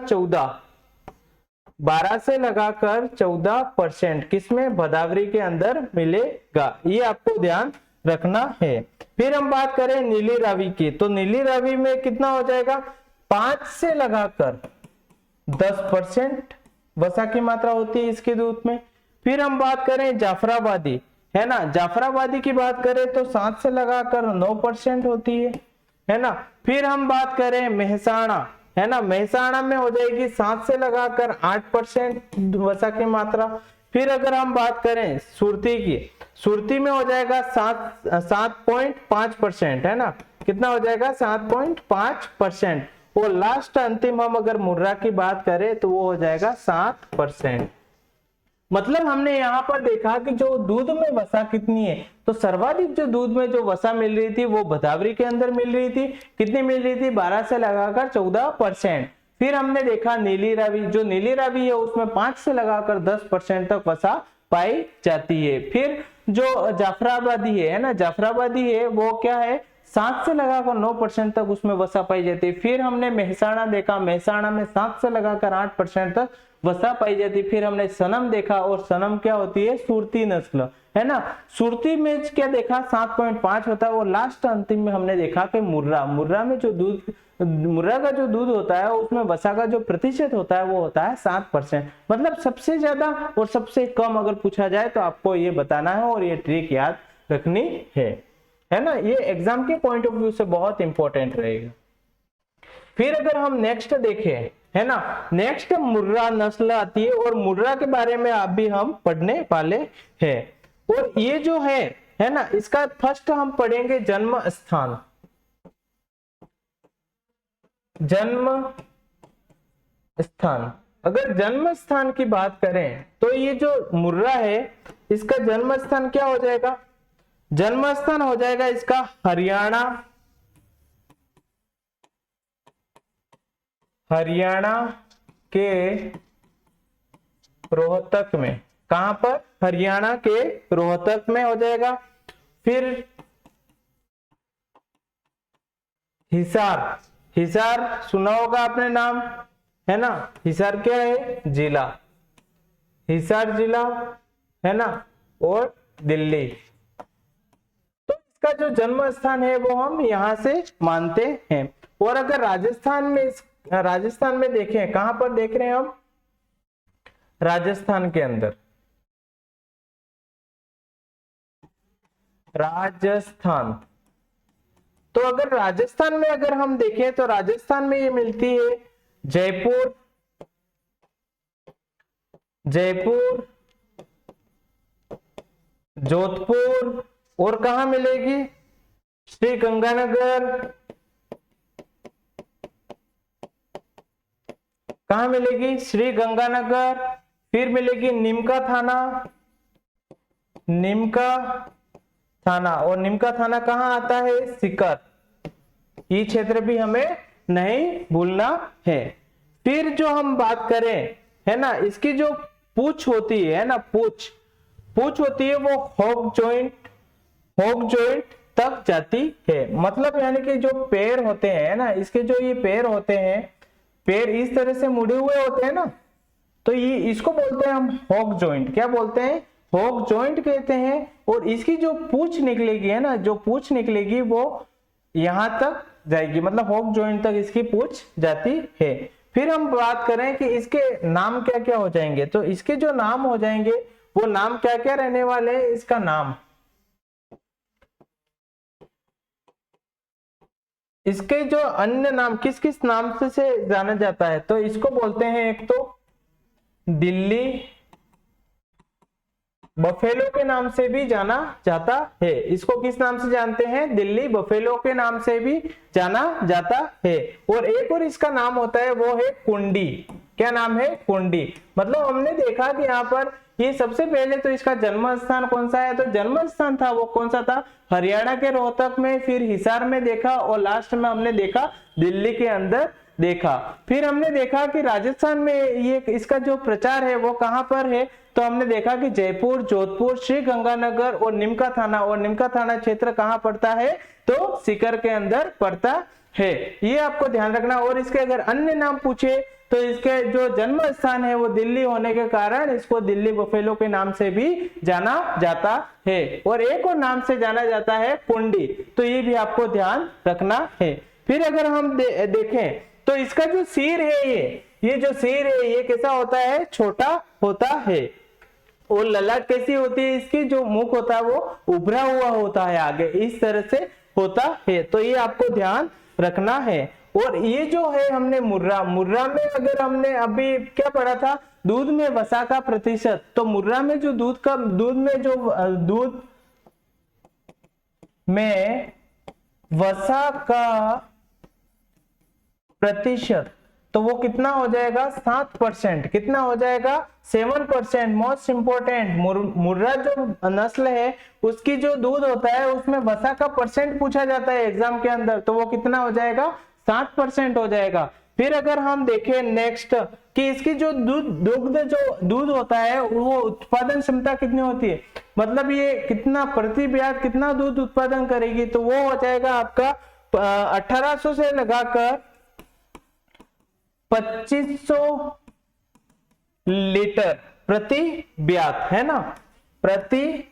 14% किसमें? भदावरी के अंदर मिलेगा। ये आपको ध्यान रखना है। फिर हम बात करें नीली रावी की, तो नीली रावी में कितना हो जाएगा? 5 से लगाकर 10% वसा की मात्रा होती है इसके दूध में। फिर हम बात करें जाफराबादी, है ना, जाफराबादी की बात करें तो 7 से लगाकर 9% होती है ना। फिर हम बात करें मेहसाणा, है ना, मेहसाणा में हो जाएगी 7 से लगाकर 8% वसा की मात्रा। फिर अगर हम बात करें सुरती की, सुरती में हो जाएगा 7.5%, है ना, कितना हो जाएगा? 7.5%। और लास्ट अंतिम हम अगर मुर्रा की बात करें तो वो हो जाएगा 7%। मतलब हमने यहाँ पर देखा कि जो दूध में वसा कितनी है, तो सर्वाधिक जो दूध में जो वसा मिल रही थी वो भदावरी के अंदर मिल रही थी। कितनी मिल रही थी? 12 से लगाकर 14%। फिर हमने देखा नीली रावी, जो नीली रावी है उसमें 5 से लगाकर 10% तक वसा पाई जाती है। फिर जो जाफराबादी है ना, जाफराबादी है वो क्या है? 7 से लगाकर 9% तक उसमें वसा पाई जाती है। फिर हमने मेहसाणा देखा, मेहसाणा में 7 से लगाकर 8% तक वसा पाई जाती है। फिर हमने सनम देखा, और सनम क्या होती है? सुरती नस्ल, है ना। सुरती में क्या देखा? 7.5 होता है। और लास्ट अंतिम में हमने देखा कि मुर्रा, मुर्रा में जो दूध, मुर्रा का जो दूध होता है उसमें वसा का जो प्रतिशत होता है वो होता है 7%। मतलब सबसे ज्यादा और सबसे कम अगर पूछा जाए तो आपको ये बताना है और ये ट्रिक याद रखनी है ना। ये एग्जाम के पॉइंट ऑफ व्यू से बहुत इंपॉर्टेंट रहेगा। फिर अगर हम नेक्स्ट देखें, है ना, नेक्स्ट मुर्रा नस्ल आती है, और मुर्रा के बारे में आप भी हम पढ़ने वाले हैं। और ये जो है ना, इसका फर्स्ट हम पढ़ेंगे जन्म स्थान। जन्म स्थान, अगर जन्म स्थान की बात करें तो ये जो मुर्रा है इसका जन्म स्थान क्या हो जाएगा? जन्म स्थान हो जाएगा इसका हरियाणा, हरियाणा के रोहतक में। कहां पर? हरियाणा के रोहतक में हो जाएगा। फिर हिसार, हिसार सुना होगा आपने नाम, है ना। हिसार क्या है? जिला, हिसार जिला, है ना, और दिल्ली। तो इसका जो जन्म स्थान है वो हम यहां से मानते हैं। और अगर राजस्थान में देखें, कहां पर देख रहे हैं हम? राजस्थान के अंदर, राजस्थान। तो अगर राजस्थान में अगर हम देखें तो राजस्थान में ये मिलती है जयपुर, जयपुर, जोधपुर, और कहां मिलेगी? श्री गंगानगर। कहां मिलेगी? श्री गंगानगर। फिर मिलेगी निमका थाना, निमका थाना, और निमका थाना कहां आता है? सीकर। ये क्षेत्र भी हमें नहीं भूलना है। फिर जो हम बात करें, है ना, इसकी जो पूंछ होती है ना, पूंछ होती है वो हॉक जॉइंट तक जाती है। मतलब यानी कि जो पैर होते हैं ना, इसके जो ये पैर होते हैं, पैर इस तरह से मुड़े हुए होते हैं ना, तो ये इसको बोलते हैं हम हॉक जॉइंट। क्या बोलते हैं? हॉक जॉइंट कहते हैं। और इसकी जो पूंछ निकलेगी है ना, जो पूंछ निकलेगी वो यहां तक जाएगी, मतलब हॉक जॉइंट तक इसकी पूंछ जाती है। फिर हम बात करें कि इसके नाम क्या क्या हो जाएंगे, तो इसके जो नाम हो जाएंगे वो नाम क्या क्या रहने वाले हैं? इसका नाम, इसके जो अन्य नाम किस किस नाम से जाना जाता है, तो इसको बोलते हैं एक तो दिल्ली बफेलो के नाम से भी जाना जाता है। इसको किस नाम से जानते हैं? दिल्ली बफेलो के नाम से भी जाना जाता है। और एक और इसका नाम होता है वो है कुंडी। क्या नाम है? कुंडी। मतलब हमने देखा कि यहाँ पर ये सबसे पहले तो इसका जन्म स्थान कौन सा है, तो जन्म स्थान था वो कौन सा था? हरियाणा के रोहतक में, फिर हिसार में देखा और लास्ट में हमने देखा दिल्ली के अंदर देखा। फिर हमने देखा कि राजस्थान में ये इसका जो प्रचार है वो कहां पर है, तो हमने देखा कि जयपुर, जोधपुर, श्री गंगानगर और निमका थाना, और निमका थाना क्षेत्र कहां पड़ता है? तो सीकर के अंदर पड़ता है। ये आपको ध्यान रखना। और इसके अगर अन्य नाम पूछे तो इसके जो जन्म स्थान है वो दिल्ली होने के कारण इसको दिल्ली बफेलो के नाम से भी जाना जाता है। और एक और नाम से जाना जाता है कुंडी, तो ये भी आपको ध्यान रखना है। फिर अगर हम देखें तो इसका जो सिर है, ये जो सिर है ये कैसा होता है? छोटा होता है। और ललाट कैसी होती है? इसकी जो मुख होता है वो उभरा हुआ होता है, आगे इस तरह से होता है। तो ये आपको ध्यान रखना है। और ये जो है हमने मुर्रा में अगर हमने अभी क्या पढ़ा था? दूध में वसा का प्रतिशत। तो मुर्रा में जो दूध में वसा का प्रतिशत, तो वो कितना हो जाएगा? 7%। कितना हो जाएगा? 7%। मोस्ट इंपोर्टेंट, मुर्रा जो नस्ल है उसकी जो दूध होता है उसमें वसा का परसेंट पूछा जाता है एग्जाम के अंदर, तो वो कितना हो जाएगा? 7% हो जाएगा। फिर अगर हम देखें नेक्स्ट कि इसकी जो दूध होता है वो उत्पादन क्षमता कितनी होती है, मतलब ये कितना प्रति ब्याज कितना दूध उत्पादन करेगी, तो वो हो जाएगा आपका 1800 से लगाकर 2500 लीटर प्रति ब्यात, है ना, प्रति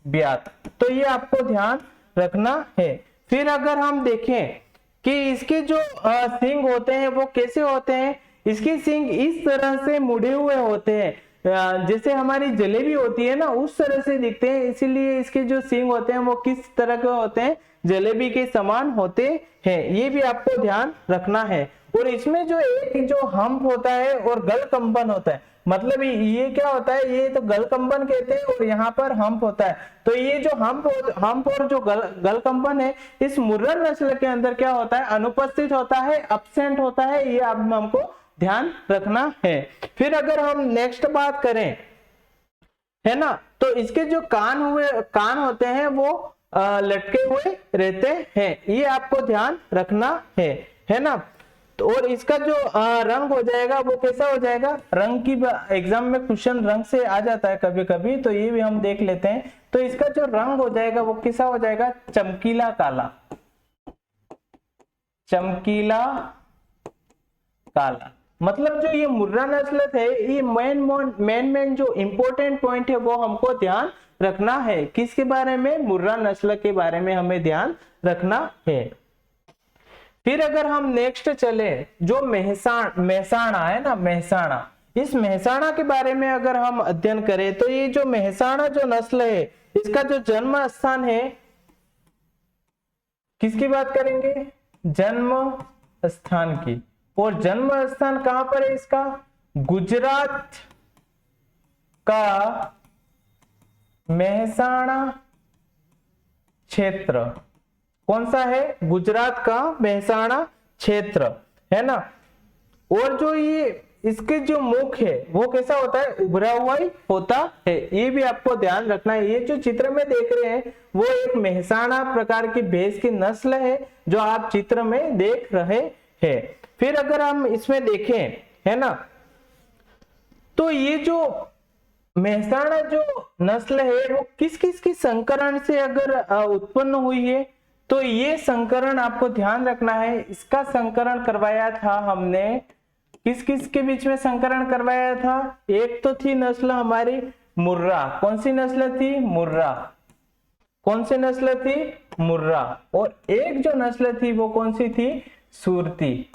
ब्यात। तो ये आपको ध्यान रखना है। फिर अगर हम देखें कि इसके जो सींग होते हैं वो कैसे होते हैं, इसके सींग इस तरह से मुड़े हुए होते हैं, जैसे हमारी जलेबी होती है ना उस तरह से दिखते हैं, इसीलिए इसके जो सींग होते हैं वो किस तरह के होते हैं? जलेबी के समान होते हैं। ये भी आपको ध्यान रखना है। और इसमें जो एक जो हम्प होता है और गलकंपन होता है, मतलब ये क्या होता है? ये तो गलकंपन कहते हैं और यहाँ पर हम्प होता है। तो ये जो हम्प और जो गलकंपन है इस मुर्रा नस्ल के अंदर क्या होता है? अनुपस्थित होता है, एब्सेंट होता है। ये अब हमको ध्यान रखना है। फिर अगर हम नेक्स्ट बात करें, है ना, तो इसके जो कान होते हैं वो लटके हुए रहते हैं, ये आपको ध्यान रखना है ना। तो और इसका जो रंग हो जाएगा वो कैसा हो जाएगा? रंग की एग्जाम में क्वेश्चन रंग से आ जाता है कभी कभी, तो ये भी हम देख लेते हैं। तो इसका जो रंग हो जाएगा वो कैसा हो जाएगा? चमकीला काला, चमकीला काला। मतलब जो ये मुर्रा नस्ल है, ये मेन जो इंपॉर्टेंट पॉइंट है वो हमको ध्यान रखना है। किसके बारे में? मुर्रा नस्ल के बारे में हमें ध्यान रखना है। फिर अगर हम नेक्स्ट चले, जो मेहसाणा है ना, मेहसाणा, इस मेहसाणा के बारे में अगर हम अध्ययन करें तो ये जो मेहसाणा जो नस्ल है इसका जो जन्म स्थान है, किसकी बात करेंगे? जन्म स्थान की। और जन्म स्थान कहां पर है इसका? गुजरात का मेहसाणा क्षेत्र। कौन सा है? गुजरात का मेहसाणा क्षेत्र, है ना। और जो ये इसके जो मुख है वो कैसा होता है? उभरा हुआ ही होता है। ये भी आपको ध्यान रखना है। ये जो चित्र में देख रहे हैं वो एक मेहसाणा प्रकार की भैंस की नस्ल है जो आप चित्र में देख रहे हैं। फिर अगर हम इसमें देखें, है ना, तो ये जो मेहसाणा जो नस्ल है वो किस किस की संकरण से अगर उत्पन्न हुई है, तो ये संकरण आपको ध्यान रखना है। इसका संकरण करवाया था हमने किस किस के बीच में संकरण करवाया था? एक तो थी नस्ल हमारी मुर्रा। कौन सी नस्ल थी? मुर्रा। कौन सी नस्ल थी? मुर्रा। और एक जो नस्ल थी वो कौन सी थी? सुरती।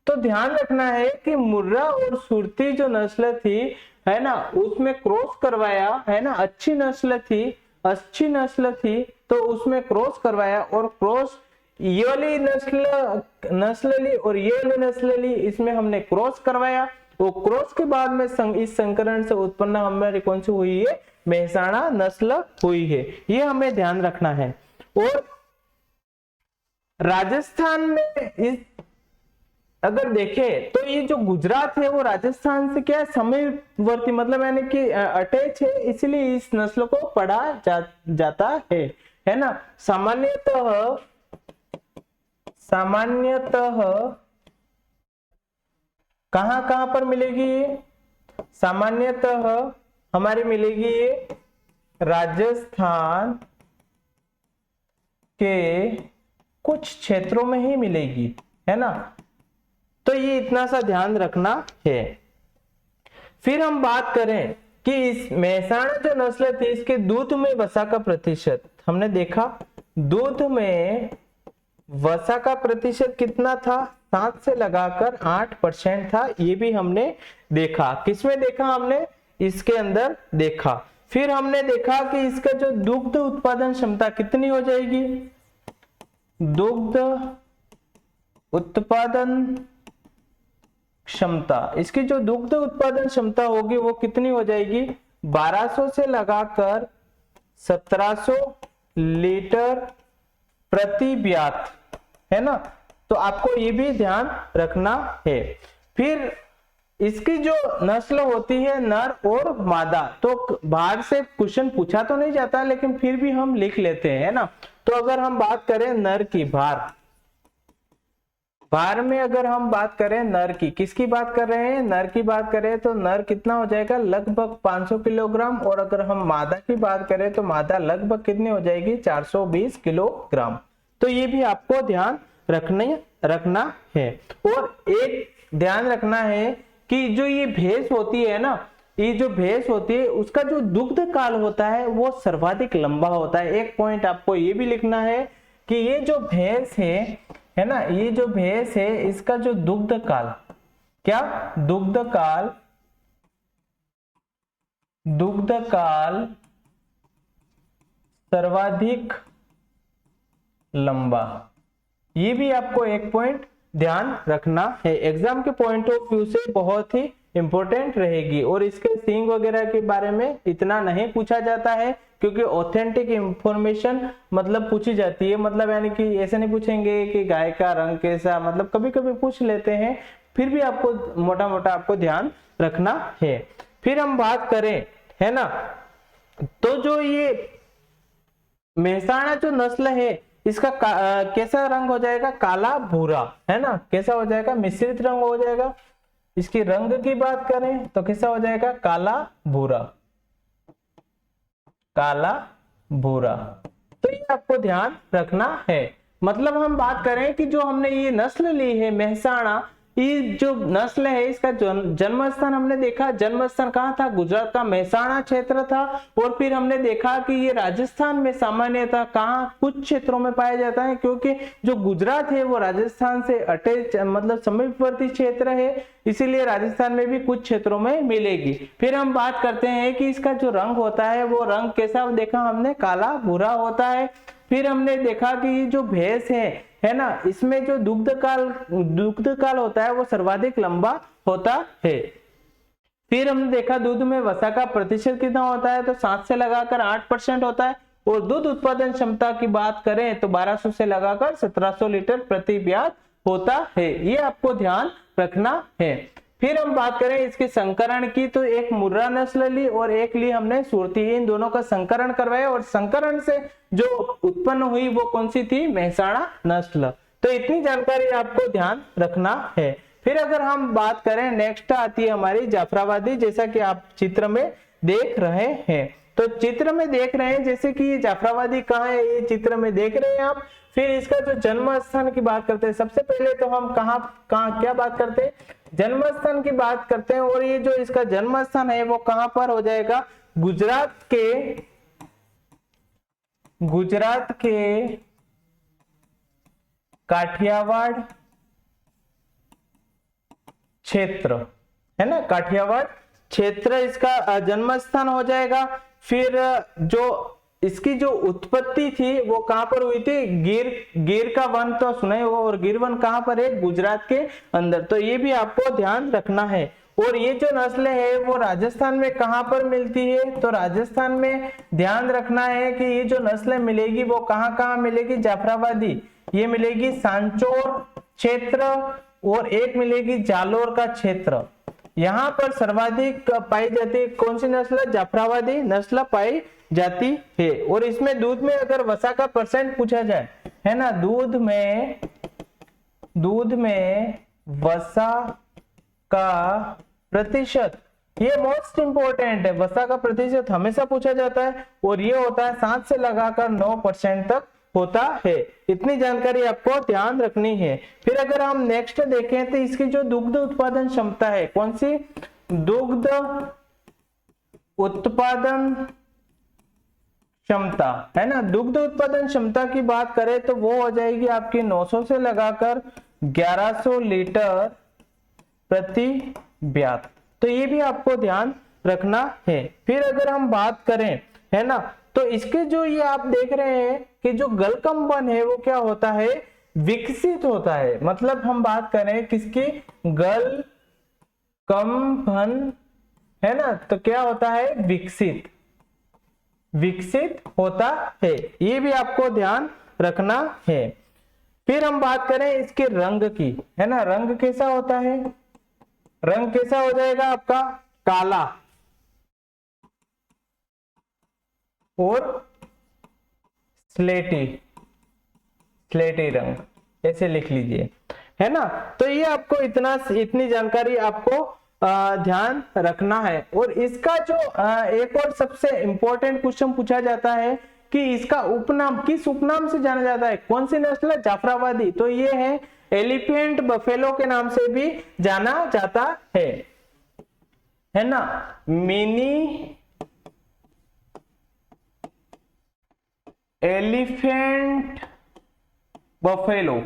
तो ध्यान रखना है कि मुर्रा और सुरती जो नस्ल थी, है ना, उसमें क्रॉस करवाया, है ना, अच्छी नस्ल थी, अच्छी नस्ल थी, तो उसमें क्रॉस करवाया और क्रॉस ये वाली नस्ल ली और ये वाली नस्ल ली, इसमें हमने क्रॉस करवाया। वो क्रॉस के बाद में इस संकरण से उत्पन्न हमारी कौन सी हुई है? मेहसाणा नस्ल हुई है। ये हमें ध्यान रखना है। और राजस्थान में इस अगर देखें तो ये जो गुजरात है वो राजस्थान से क्या समीपवर्ती, मतलब यानी कि अटैच है, इसलिए इस नस्ल को पढ़ा जाता है ना। सामान्यतः कहां कहां पर मिलेगी ये? सामान्यतः हमारी मिलेगी ये राजस्थान के कुछ क्षेत्रों में ही मिलेगी, है ना। तो ये इतना सा ध्यान रखना है। फिर हम बात करें कि इस मेहसाणा जो नस्ल थी इसके दूध में वसा का प्रतिशत, हमने देखा दूध में वसा का प्रतिशत कितना था? 7 से लगाकर 8% था। ये भी हमने देखा। किसमें देखा हमने? इसके अंदर देखा। फिर हमने देखा कि इसका जो दुग्ध उत्पादन क्षमता कितनी हो जाएगी? दुग्ध उत्पादन क्षमता, इसकी जो दुग्ध उत्पादन क्षमता होगी वो कितनी हो जाएगी? 1200 से लगाकर 1700 लीटर प्रति ब्यात, है ना। तो आपको ये भी ध्यान रखना है। फिर इसकी जो नस्ल होती है नर और मादा, तो बाहर से क्वेश्चन पूछा तो नहीं जाता लेकिन फिर भी हम लिख लेते हैं, है ना। तो अगर हम बात करें नर की, भार में अगर हम बात करें नर की, किसकी बात कर रहे हैं? नर की बात करें तो नर कितना हो जाएगा? लगभग 500 किलोग्राम। और अगर हम मादा की बात करें तो मादा लगभग कितनी हो जाएगी? 420 किलोग्राम। तो ये भी आपको ध्यान रखना है। और एक ध्यान रखना है कि जो ये भैंस होती है ना, ये जो भैंस होती है उसका जो दुग्ध काल होता है वो सर्वाधिक लंबा होता है। एक पॉइंट आपको ये भी लिखना है कि ये जो भैंस है ना, ये जो भैंस है इसका जो दुग्ध काल, क्या? दुग्ध काल सर्वाधिक लंबा। ये भी आपको एक पॉइंट ध्यान रखना है। एग्जाम के पॉइंट ऑफ व्यू से बहुत ही इंपॉर्टेंट रहेगी। और इसके सींग वगैरह के बारे में इतना नहीं पूछा जाता है क्योंकि ऑथेंटिक इंफॉर्मेशन मतलब पूछी जाती है, मतलब यानी कि ऐसे नहीं पूछेंगे कि गाय का रंग कैसा, मतलब कभी कभी पूछ लेते हैं, फिर भी आपको मोटा मोटा आपको ध्यान रखना है। फिर हम बात करें, है ना, तो जो ये मेहसाणा जो नस्ल है इसका कैसा रंग हो जाएगा? काला भूरा, है ना। कैसा हो जाएगा? मिश्रित रंग हो जाएगा। इसकी रंग की बात करें तो कैसा हो जाएगा? काला भूरा, काला भूरा। तो ये आपको ध्यान रखना है। मतलब हम बात करें कि जो हमने ये नस्ल ली है मेहसाणा, ये जो नस्ल है इसका जन्म स्थान हमने देखा, जन्म स्थान कहाँ था? गुजरात का मेहसाणा क्षेत्र था। और फिर हमने देखा कि ये राजस्थान में सामान्यतः कहाँ? कुछ क्षेत्रों में पाया जाता है, क्योंकि जो गुजरात है वो राजस्थान से अटैच मतलब समीपवर्ती क्षेत्र है, इसीलिए राजस्थान में भी कुछ क्षेत्रों में मिलेगी। फिर हम बात करते हैं कि इसका जो रंग होता है वो रंग कैसा देखा हमने? काला भूरा होता है। फिर हमने देखा कि ये जो भैंस है ना, इसमें जो दुग्ध काल होता है वो सर्वाधिक लंबा होता है। फिर हमने देखा दूध में वसा का प्रतिशत कितना होता है, तो 7 से लगाकर 8% होता है। और दूध उत्पादन क्षमता की बात करें तो 1200 से लगाकर 1700 लीटर प्रति ब्यात होता है। ये आपको ध्यान रखना है। फिर हम बात करें इसके संकरण की, तो एक मुर्रा नस्ल ली और एक ली हमने सुरती। इन दोनों का संकरण करवाया और संकरण से जो उत्पन्न हुई वो कौन सी थी? मेहसाणा नस्ल। तो इतनी जानकारी आपको ध्यान रखना है। फिर अगर हम बात करें, नेक्स्ट आती है हमारी जाफराबादी, जैसा कि आप चित्र में देख रहे हैं। तो चित्र में देख रहे हैं जैसे कि ये जाफराबादी कहाँ है, ये चित्र में देख रहे हैं आप, फिर इसका जो जन्म स्थान की बात करते हैं, सबसे पहले तो हम कहाँ क्या बात करते हैं, जन्म स्थान की बात करते हैं। और ये जो इसका जन्म स्थान है वो कहां पर हो जाएगा, गुजरात के काठियावाड़ क्षेत्र है ना, काठियावाड़ क्षेत्र इसका जन्म स्थान हो जाएगा। फिर जो इसकी जो उत्पत्ति थी वो कहां पर हुई थी, गिर का वन तो सुना ही होगा, और गिर वन कहां पर है, गुजरात के अंदर। तो ये भी आपको ध्यान रखना है। और ये जो नस्लें है वो राजस्थान में कहां पर मिलती है, तो राजस्थान में ध्यान रखना है कि ये जो नस्लें मिलेगी वो कहां मिलेगी, जाफराबादी ये मिलेगी सांचौर क्षेत्र, और एक मिलेगी जालोर का क्षेत्र। यहाँ पर सर्वाधिक पाई जाती है कौन सी नस्ल, जाफराबादी नस्ल पाई जाती है। और इसमें दूध में अगर वसा का परसेंट पूछा जाए है ना, दूध में वसा का प्रतिशत, ये मोस्ट इंपोर्टेंट है, वसा का प्रतिशत हमेशा पूछा जाता है, और ये होता है 7 से लगाकर 9% तक होता है। इतनी जानकारी आपको ध्यान रखनी है। फिर अगर हम नेक्स्ट देखें तो इसकी जो दुग्ध उत्पादन क्षमता है, कौन सी, दुग्ध उत्पादन क्षमता है ना, दुग्ध उत्पादन क्षमता की बात करें तो वो हो जाएगी आपकी 900 से लगाकर 1100 लीटर प्रति ब्यात। तो ये भी आपको ध्यान रखना है। फिर अगर हम बात करें है ना, तो इसके जो ये आप देख रहे हैं कि जो गलकंबन है वो क्या होता है, विकसित होता है। मतलब हम बात करें किसकी, गलकंबन है ना, तो क्या होता है, विकसित होता है। ये भी आपको ध्यान रखना है। फिर हम बात करें इसके रंग की है ना, रंग कैसा होता है, रंग कैसा हो जाएगा आपका, काला और स्लेटी रंग, ऐसे लिख लीजिए है ना। तो ये आपको इतनी जानकारी आपको ध्यान रखना है। और इसका जो एक और सबसे इंपॉर्टेंट क्वेश्चन पूछा जाता है कि इसका उपनाम किस उपनाम से जाना जाता है, कौन सी नस्ल है, जाफराबादी। तो ये है एलिफेंट बफेलो के नाम से भी जाना जाता है ना, मिनी एलिफेंट बफेलो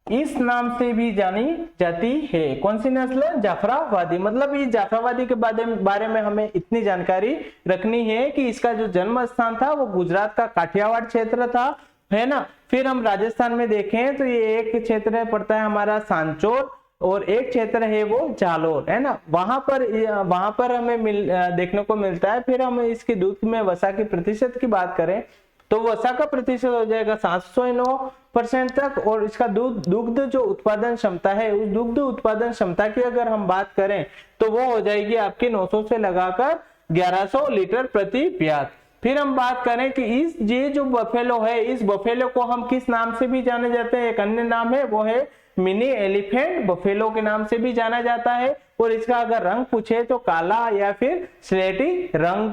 इस नाम से भी जानी जाती है। कौन सी नस्ल, जाफराबादी। मतलब ये जाफराबादी के बारे में हमें इतनी जानकारी रखनी है कि इसका जो जन्म स्थान था वो गुजरात का काठियावाड़ क्षेत्र था है ना। फिर हम राजस्थान में देखें तो ये एक क्षेत्र पड़ता है हमारा सांचौर, और एक क्षेत्र है वो जालोर है ना। वहां पर हमें देखने को मिलता है। फिर हम इसकी दूध में वसा की प्रतिशत की बात करें तो वसा का प्रतिशत हो जाएगा 709% तक। और इसका दुग्ध जो उत्पादन क्षमता है, उस दुग्ध उत्पादन क्षमता की अगर हम बात करें तो वो हो जाएगी आपकी 900 से लगाकर 1100 लीटर प्रति ब्यात। फिर हम बात करें कि ये जो बफेलो है, इस बफेलो को हम किस नाम से भी जाने जाते हैं, एक अन्य नाम है वो है मिनी एलिफेंट बफेलो के नाम से भी जाना जाता है। और इसका अगर रंग पूछे तो काला या फिर स्लेटी रंग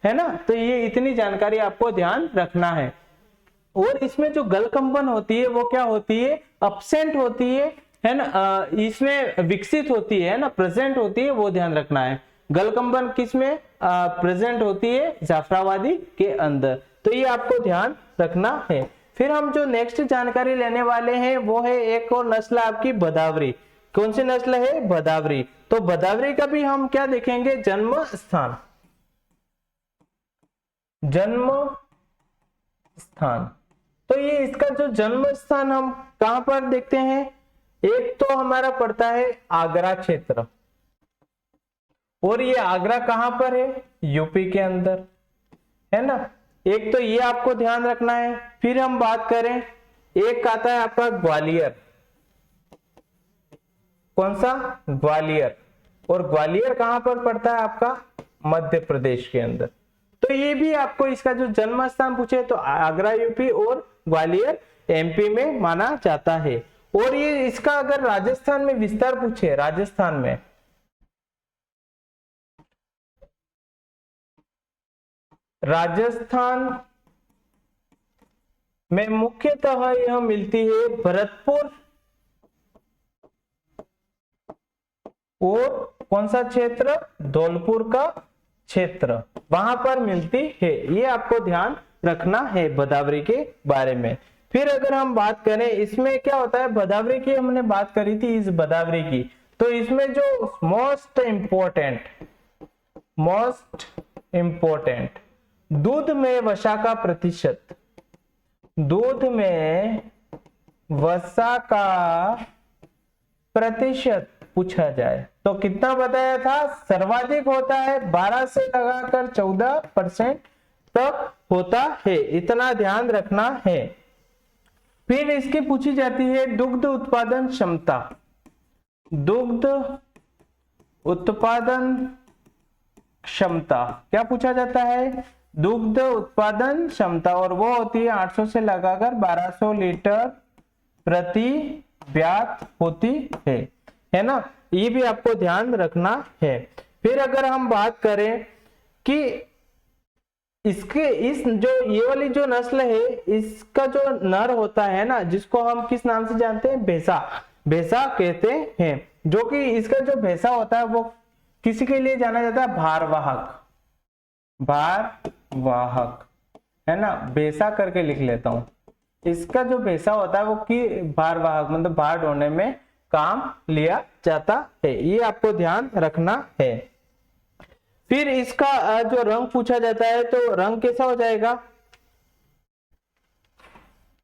है ना। तो ये इतनी जानकारी आपको ध्यान रखना है। और इसमें जो गलकंबन होती है वो क्या होती है, अब्सेंट होती है ना, इसमें विकसित होती है ना, प्रेजेंट होती है, वो ध्यान रखना है। गलकंबन किसमें प्रेजेंट होती है, जाफराबादी के अंदर। तो ये आपको ध्यान रखना है। फिर हम जो नेक्स्ट जानकारी लेने वाले हैं वो है एक और नस्ल आपकी भदावरी। कौन सी नस्ल है, भदावरी। तो भदावरी का भी हम क्या देखेंगे, जन्म स्थान। तो ये इसका जो जन्म स्थान हम कहां पर देखते हैं, एक तो हमारा पड़ता है आगरा क्षेत्र, और ये आगरा कहां पर है, यूपी के अंदर है ना। एक तो ये आपको ध्यान रखना है। फिर हम बात करें, एक आता है आपका ग्वालियर। कौन सा, ग्वालियर। और ग्वालियर कहां पर पड़ता है आपका, मध्य प्रदेश के अंदर। तो ये भी आपको इसका जो जन्म स्थान पूछे तो आगरा यूपी और ग्वालियर एमपी में माना जाता है। और ये इसका अगर राजस्थान में विस्तार पूछे, राजस्थान में मुख्यतः यह मिलती है भरतपुर और कौन सा क्षेत्र, धौलपुर का क्षेत्र, वहां पर मिलती है। ये आपको ध्यान रखना है भदावरी के बारे में। फिर अगर हम बात करें इसमें क्या होता है, भदावरी की हमने बात करी थी इस भदावरी की, तो इसमें जो मोस्ट इंपोर्टेंट दूध में वसा का प्रतिशत, दूध में वसा का प्रतिशत पूछा जाए तो कितना बताया था, सर्वाधिक होता है 12 से लगाकर 14% तक होता है, इतना ध्यान रखना है। फिर इसकी पूछी जाती है दुग्ध उत्पादन क्षमता, दुग्ध उत्पादन क्षमता क्या पूछा जाता है, दुग्ध उत्पादन क्षमता, और वो होती है 800 से लगाकर 1200 लीटर प्रति व्यात होती है ना, ये भी आपको ध्यान रखना है। फिर अगर हम बात करें कि इसके इस जो ये वाली जो नस्ल है इसका जो नर होता है ना, जिसको हम किस नाम से जानते हैं, भैंसा, भैंसा कहते हैं, जो कि इसका जो भैंसा होता है वो किसी के लिए जाना जाता है, भारवाहक, भारवाहक है ना, भैंसा करके लिख लेता हूं। इसका जो भैंसा होता है वो कि भारवाहक मतलब भार ढोने में काम लिया जाता है, ये आपको ध्यान रखना है। फिर इसका जो रंग पूछा जाता है तो रंग कैसा हो जाएगा,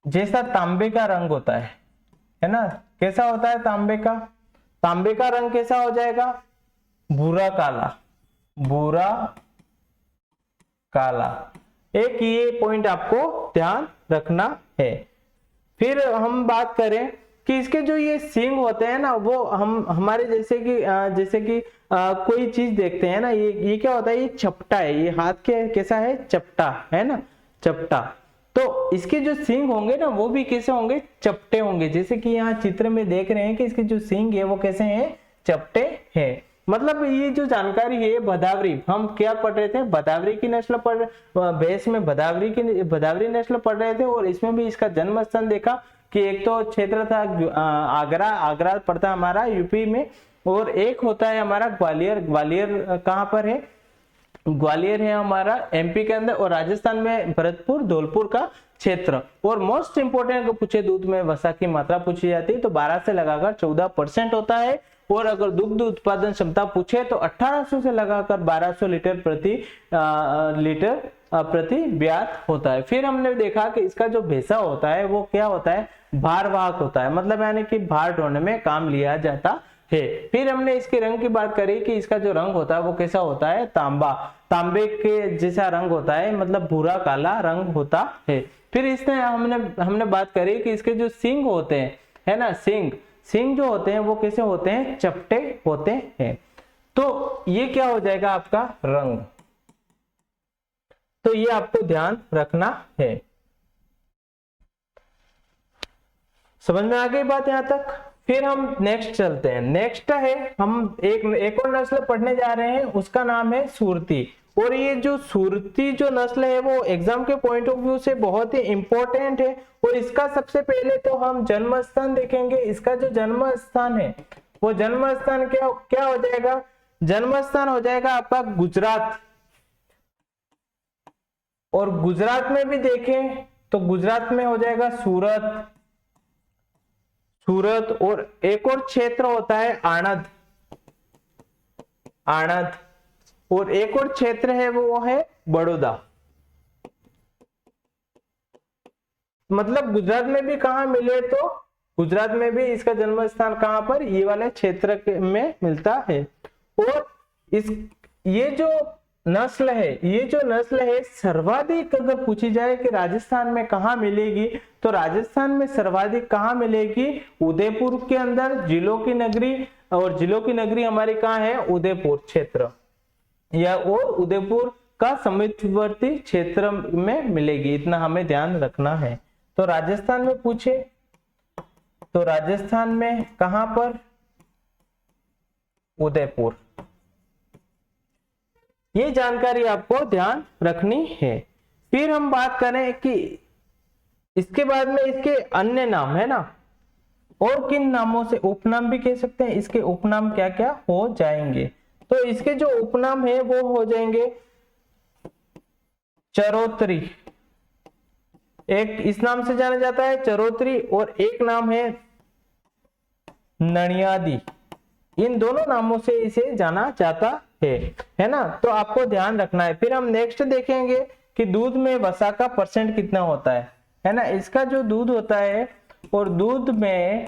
जैसा तांबे का रंग होता है ना, कैसा होता है तांबे का रंग कैसा हो जाएगा, भूरा काला, भूरा काला, एक ये पॉइंट आपको ध्यान रखना है। फिर हम बात करें कि इसके जो ये सींग होते हैं ना, वो हम हमारे जैसे कि कोई चीज देखते हैं ना, ये क्या होता है, ये चपटा है, ये हाथ के कैसा है, चपटा है ना, चपटा। तो इसके जो सींग होंगे ना वो भी कैसे होंगे, चपटे होंगे, जैसे कि यहाँ चित्र में देख रहे हैं कि इसके जो सींग है वो कैसे हैं, चपटे हैं। मतलब ये जो जानकारी है भदावरी, हम क्या पढ़ रहे थे, भदावरी की नस्ल पढ़, भैंस में भदावरी नस्ल पढ़ रहे थे, और इसमें भी इसका जन्म स्थान देखा कि एक तो क्षेत्र था आगरा पड़ता है हमारा यूपी में, और एक होता है हमारा ग्वालियर कहाँ पर है, ग्वालियर है हमारा एमपी के अंदर, और राजस्थान में भरतपुर धौलपुर का क्षेत्र। और मोस्ट इंपोर्टेंट अगर पूछे दूध में वसा की मात्रा पूछी जाती है तो 12 से लगाकर 14% होता है, और अगर दुग्ध उत्पादन क्षमता पूछे तो 1800 से लगाकर 1200 लीटर प्रति व्यात होता है। फिर हमने देखा कि इसका जो भैंसा होता है वो क्या होता है, भारवाहक होता है, मतलब यानी कि भार ढोने में काम लिया जाता है। फिर हमने इसके रंग की बात करी कि इसका जो रंग होता है वो कैसा होता है, तांबे के जैसा रंग होता है, मतलब भूरा काला रंग होता है। फिर इसने हमने बात करी कि इसके जो सींग होते हैं है ना, सींग जो होते हैं वो कैसे होते हैं, चपटे होते हैं। तो ये क्या हो जाएगा आपका रंग, तो ये आपको ध्यान रखना है। समझ में आ गई बात यहां तक। फिर हम नेक्स्ट चलते हैं। नेक्स्ट है हम एक और नस्ल पढ़ने जा रहे हैं, उसका नाम है सुरती। और ये जो सुरती जो नस्ल है वो एग्जाम के पॉइंट ऑफ व्यू से बहुत ही इंपॉर्टेंट है। और इसका सबसे पहले तो हम जन्म स्थान देखेंगे। इसका जो जन्म स्थान है वो जन्म स्थान क्या हो जाएगा, जन्म स्थान हो जाएगा आपका गुजरात। और गुजरात में भी देखें तो गुजरात में हो जाएगा सूरत, और एक और क्षेत्र होता है आणंद, और एक और क्षेत्र है वो है बड़ौदा। मतलब गुजरात में भी कहां मिले, तो गुजरात में भी इसका जन्म स्थान कहां पर, ये वाले क्षेत्र में मिलता है। और ये जो नस्ल है सर्वाधिक अगर पूछी जाए कि राजस्थान में कहां मिलेगी, तो राजस्थान में सर्वाधिक कहां मिलेगी, उदयपुर के अंदर, जिलों की नगरी। और जिलों की नगरी हमारी कहां है, उदयपुर क्षेत्र, या और उदयपुर का समीपवर्ती क्षेत्र में मिलेगी, इतना हमें ध्यान रखना है। तो राजस्थान में पूछे तो राजस्थान में कहां पर, उदयपुर। ये जानकारी आपको ध्यान रखनी है। फिर हम बात करें कि इसके बाद में इसके अन्य नाम है ना, और किन नामों से, उपनाम भी कह सकते हैं, इसके उपनाम क्या क्या हो जाएंगे। तो इसके जो उपनाम है वो हो जाएंगे चरोतरी, एक इस नाम से जाना जाता है चरोतरी, और एक नाम है नणियादी। इन दोनों नामों से इसे जाना जाता है ना। तो आपको ध्यान रखना है। फिर हम नेक्स्ट देखेंगे कि दूध में वसा का परसेंट कितना होता है ना। इसका जो दूध होता है, और दूध में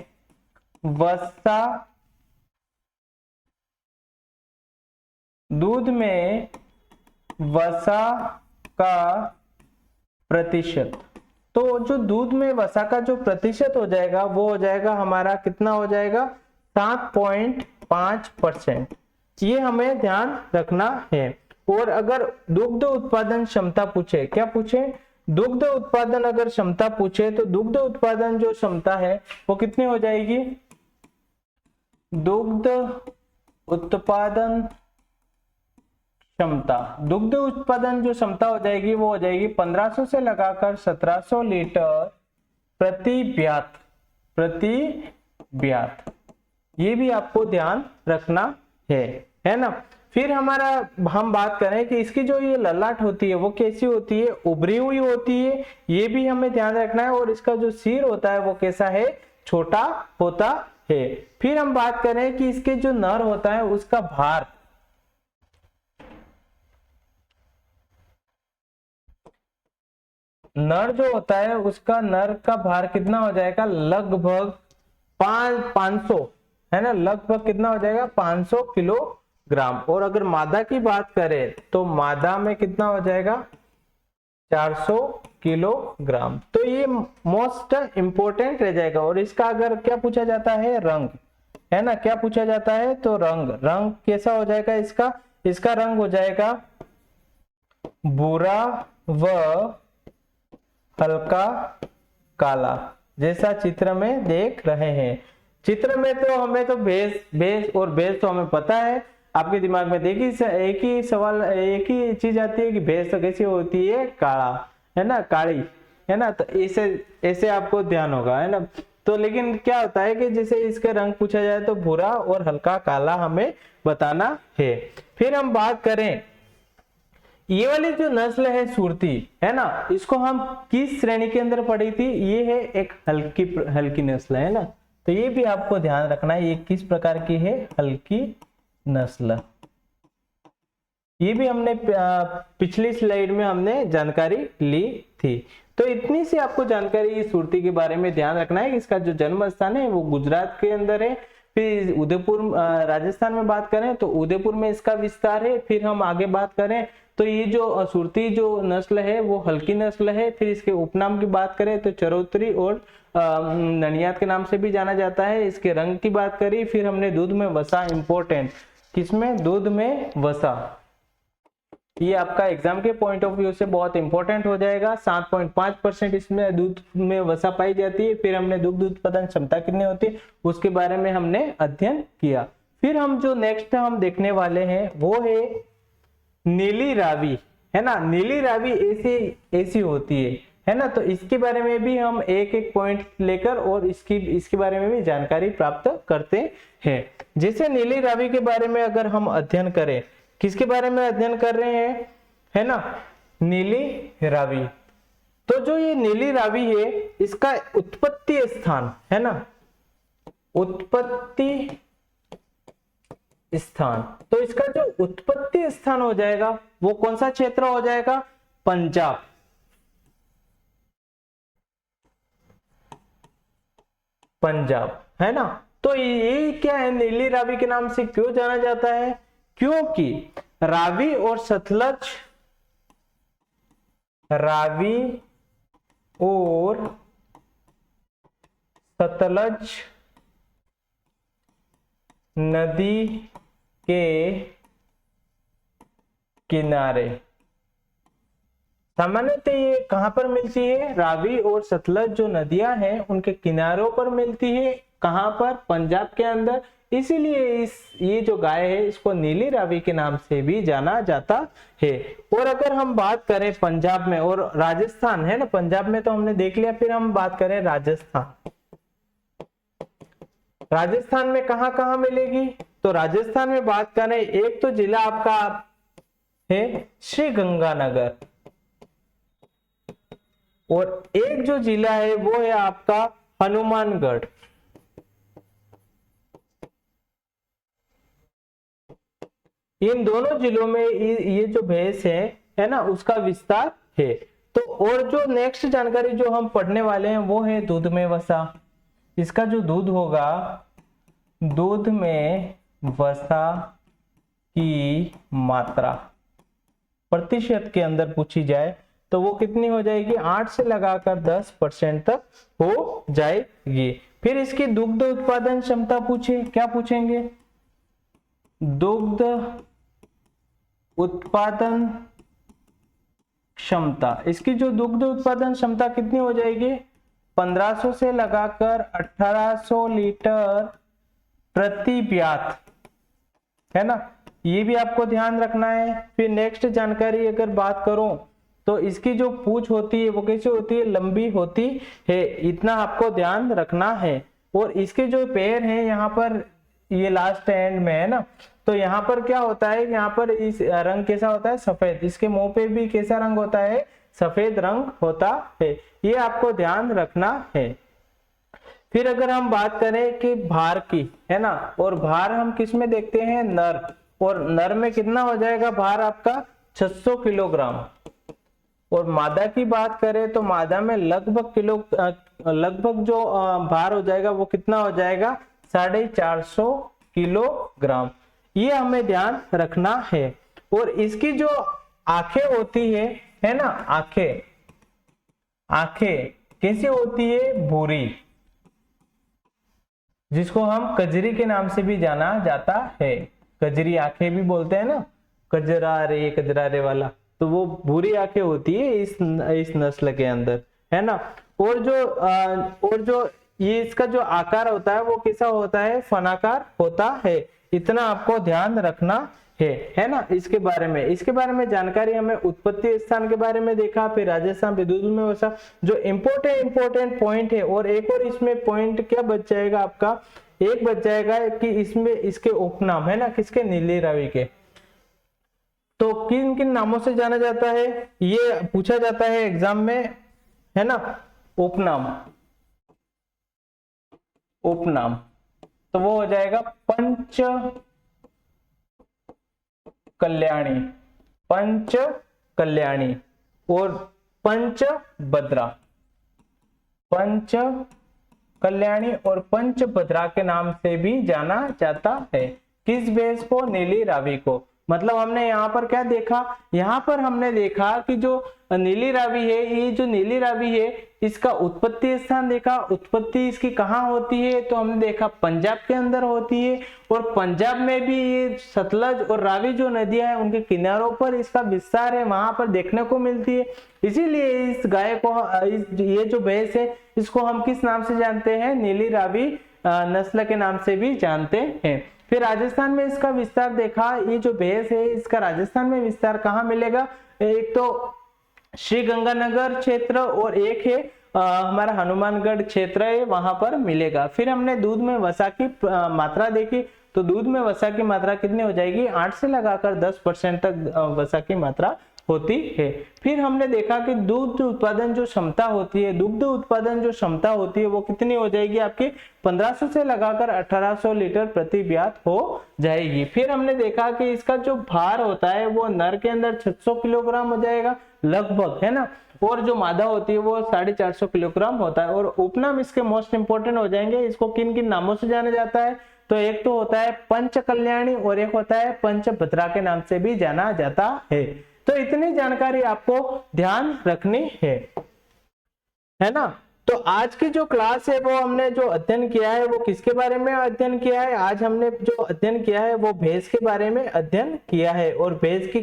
वसा का प्रतिशत, तो जो दूध में वसा का जो प्रतिशत हो जाएगा वो हो जाएगा हमारा, कितना हो जाएगा, 7.5%। ये हमें ध्यान रखना है। और अगर दुग्ध उत्पादन क्षमता पूछे, क्या पूछे, दुग्ध उत्पादन अगर क्षमता पूछे, तो दुग्ध उत्पादन जो क्षमता है वो कितनी हो जाएगी, दुग्ध उत्पादन जो क्षमता हो जाएगी वो हो जाएगी 1500 से लगाकर 1700 लीटर प्रति ब्यात। ये भी आपको ध्यान रखना है ना। फिर हम बात करें कि इसकी जो ये ललाट होती है वो कैसी होती है, उभरी हुई होती है, ये भी हमें ध्यान रखना है। और इसका जो सिर होता है वो कैसा है, छोटा होता है। फिर हम बात करें कि इसके जो नर होता है उसका भार, नर जो होता है उसका नर का भार कितना हो जाएगा, लगभग 500 है ना, लगभग कितना हो जाएगा, 500 किलोग्राम। और अगर मादा की बात करें तो मादा में कितना हो जाएगा, 400 किलोग्राम। तो ये मोस्ट इंपोर्टेंट रह जाएगा। और इसका अगर क्या पूछा जाता है, रंग है ना, क्या पूछा जाता है, तो रंग कैसा हो जाएगा इसका रंग हो जाएगा भूरा व हल्का काला, जैसा चित्र में देख रहे हैं। चित्र में तो हमें तो भैंस तो हमें पता है। आपके दिमाग में देखिए एक ही चीज आती है कि भैंस तो कैसी होती है, काला है ना, काली है ना। तो ऐसे आपको ध्यान होगा, है ना। तो लेकिन क्या होता है कि जैसे इसका रंग पूछा जाए तो भूरा और हल्का काला हमें बताना है। फिर हम बात करें, ये वाली जो नस्ल है सुरती है ना, इसको हम किस श्रेणी के अंदर पढ़ी थी, ये है एक हल्की नस्ल है ना। तो ये भी आपको ध्यान रखना है, ये किस प्रकार की है, हल्की नस्ल। ये भी हमने पिछली स्लाइड में हमने जानकारी ली थी। तो इतनी सी आपको जानकारी इस सुरती के बारे में ध्यान रखना है कि इसका जो जन्म स्थान है वो गुजरात के अंदर है। फिर उदयपुर राजस्थान में बात करें तो उदयपुर में इसका विस्तार है। फिर हम आगे बात करें तो ये जो सुरती जो नस्ल है वो हल्की नस्ल है। फिर इसके उपनाम की बात करें तो चरोतरी और ननियाद के नाम से भी जाना जाता है। इसके रंग की बात करी। फिर हमने दूध में वसा, इंपॉर्टेंट, किसमें, दूध में वसा, ये आपका एग्जाम के पॉइंट ऑफ व्यू से बहुत इंपॉर्टेंट हो जाएगा। 7.5% इसमें दूध में वसा पाई जाती है। फिर हमने दुग्ध उत्पादन क्षमता कितनी होती है उसके बारे में हमने अध्ययन किया। फिर हम जो नेक्स्ट हम देखने वाले हैं वो है नीली रावी, है ना। नीली रावी ऐसी होती है ना। तो इसके बारे में भी हम एक एक पॉइंट लेकर और इसके बारे में भी जानकारी प्राप्त करते हैं। जैसे नीली रावी के बारे में अगर हम अध्ययन करें, किसके बारे में अध्ययन कर रहे हैं, है ना, नीली रावी। तो जो ये नीली रावी है इसका उत्पत्ति स्थान, है ना, उत्पत्ति स्थान, तो इसका जो उत्पत्ति स्थान हो जाएगा वो कौन सा क्षेत्र हो जाएगा, पंजाब। पंजाब, है ना। तो ये क्या है, नीली रावी के नाम से क्यों जाना जाता है, क्योंकि रावी और सतलज नदी के किनारे, सामान्यतः ये कहां पर मिलती है, रावी और सतलज जो नदियां हैं उनके किनारों पर मिलती है। कहां पर, पंजाब के अंदर। इसीलिए ये जो गाय है इसको नीली रावी के नाम से भी जाना जाता है। और अगर हम बात करें पंजाब में और राजस्थान है ना, पंजाब में तो हमने देख लिया, फिर हम बात करें राजस्थान। राजस्थान में कहां कहां मिलेगी, तो राजस्थान में बात करें, एक तो जिला आपका है श्री गंगानगर, और एक जो जिला है वो है आपका हनुमानगढ़। इन दोनों जिलों में ये जो भैंस है ना, उसका विस्तार है। तो और जो नेक्स्ट जानकारी जो हम पढ़ने वाले हैं वो है दूध में वसा। इसका जो दूध होगा, दूध में वसा की मात्रा प्रतिशत के अंदर पूछी जाए तो वो कितनी हो जाएगी, 8 से लगाकर 10% तक हो जाएगी। फिर इसकी दुग्ध उत्पादन क्षमता पूछे, क्या पूछेंगे, दुग्ध उत्पादन क्षमता। इसकी जो दुग्ध उत्पादन क्षमता कितनी हो जाएगी, 1500 से लगाकर 1800 लीटर प्रति ब्यात, है ना, ये भी आपको ध्यान रखना है। फिर नेक्स्ट जानकारी अगर बात करूं तो इसकी जो पूंछ होती है वो कैसे होती है, लंबी होती है, इतना आपको ध्यान रखना है। और इसके जो पैर हैं यहाँ पर, ये लास्ट एंड में है ना, तो यहाँ पर क्या होता है, यहाँ पर इस रंग कैसा होता है, सफेद। इसके मुंह पे भी कैसा रंग होता है, सफेद रंग होता है, ये आपको ध्यान रखना है। फिर अगर हम बात करें कि भार की, है ना, और भार हम किस में देखते हैं, नर, और नर में कितना हो जाएगा भार आपका, 600 किलोग्राम। और मादा की बात करें तो मादा में लगभग जो भार हो जाएगा वो कितना हो जाएगा, 450 किलोग्राम। ये हमें ध्यान रखना है। और इसकी जो आंखें होती है ना, आंखें कैसी होती है, भूरी, जिसको हम कजरी के नाम से भी जाना जाता है। कजरी आंखें भी बोलते हैं ना, कजरारे वाला, तो वो भूरी आंखें होती है इस नस्ल के अंदर, है ना। और जो ये इसका जो आकार होता है वो कैसा होता है, फनाकार होता है, इतना आपको ध्यान रखना है ना। इसके बारे में जानकारी हमें उत्पत्ति स्थान के बारे में देखा, फिर राजस्थान पे दूध में वसा, जो इम्पोर्टेंट पॉइंट है। और एक और इसमें पॉइंट क्या बच जाएगा आपका, एक बच जाएगा कि इसमें इसके उपनाम, है ना, किसके, नीली रावी के। तो किन किन नामों से जाना जाता है, ये पूछा जाता है एग्जाम में, है ना, उपनाम। तो वो हो जाएगा पंच कल्याणी और पंचभद्रा। पंच कल्याणी और पंचभद्रा के नाम से भी जाना जाता है। किस भैंस को, नीली रावी को। मतलब हमने यहाँ पर क्या देखा, यहाँ पर हमने देखा कि जो नीली रावी है, ये जो नीली रावी है इसका उत्पत्ति स्थान देखा। उत्पत्ति इसकी कहाँ होती है, तो हमने देखा पंजाब के अंदर होती है। और पंजाब में भी ये सतलज और रावी जो नदियां हैं उनके किनारों पर इसका विस्तार है, वहां पर देखने को मिलती है। इसीलिए इस गाय को, ये जो भैंस है इसको हम किस नाम से जानते हैं, नीली रावी नस्ल के नाम से भी जानते हैं। फिर राजस्थान में इसका विस्तार देखा, ये जो भैंस है इसका राजस्थान में विस्तार कहाँ मिलेगा, एक तो श्री गंगानगर क्षेत्र और एक है हमारा हनुमानगढ़ क्षेत्र है, वहां पर मिलेगा। फिर हमने दूध में वसा की मात्रा देखी, तो दूध में वसा की मात्रा कितनी हो जाएगी, 8 से लगाकर 10% तक वसा की मात्रा होती है। फिर हमने देखा कि दुग्ध उत्पादन जो क्षमता होती है, दुग्ध उत्पादन जो क्षमता होती है वो कितनी हो जाएगी आपकी, 1500 से लगाकर 1800 लीटर प्रति ब्यात हो जाएगी। फिर हमने देखा कि इसका जो भार होता है वो नर के अंदर 600 किलोग्राम हो जाएगा लगभग, है ना, और जो मादा होती है वो 450 किलोग्राम होता है। और उपनाम इसके मोस्ट इंपोर्टेंट हो जाएंगे। इसको किन किन नामों से जाना जाता है, तो एक तो होता है पंच कल्याणी और एक होता है पंचभद्रा के नाम से भी जाना जाता है। तो इतनी जानकारी आपको ध्यान रखनी है ना। तो आज की जो क्लास है वो हमने जो अध्ययन किया है वो किसके बारे में अध्ययन किया है, आज हमने जो अध्ययन किया है वो भैंस के बारे में अध्ययन किया है। और भैंस की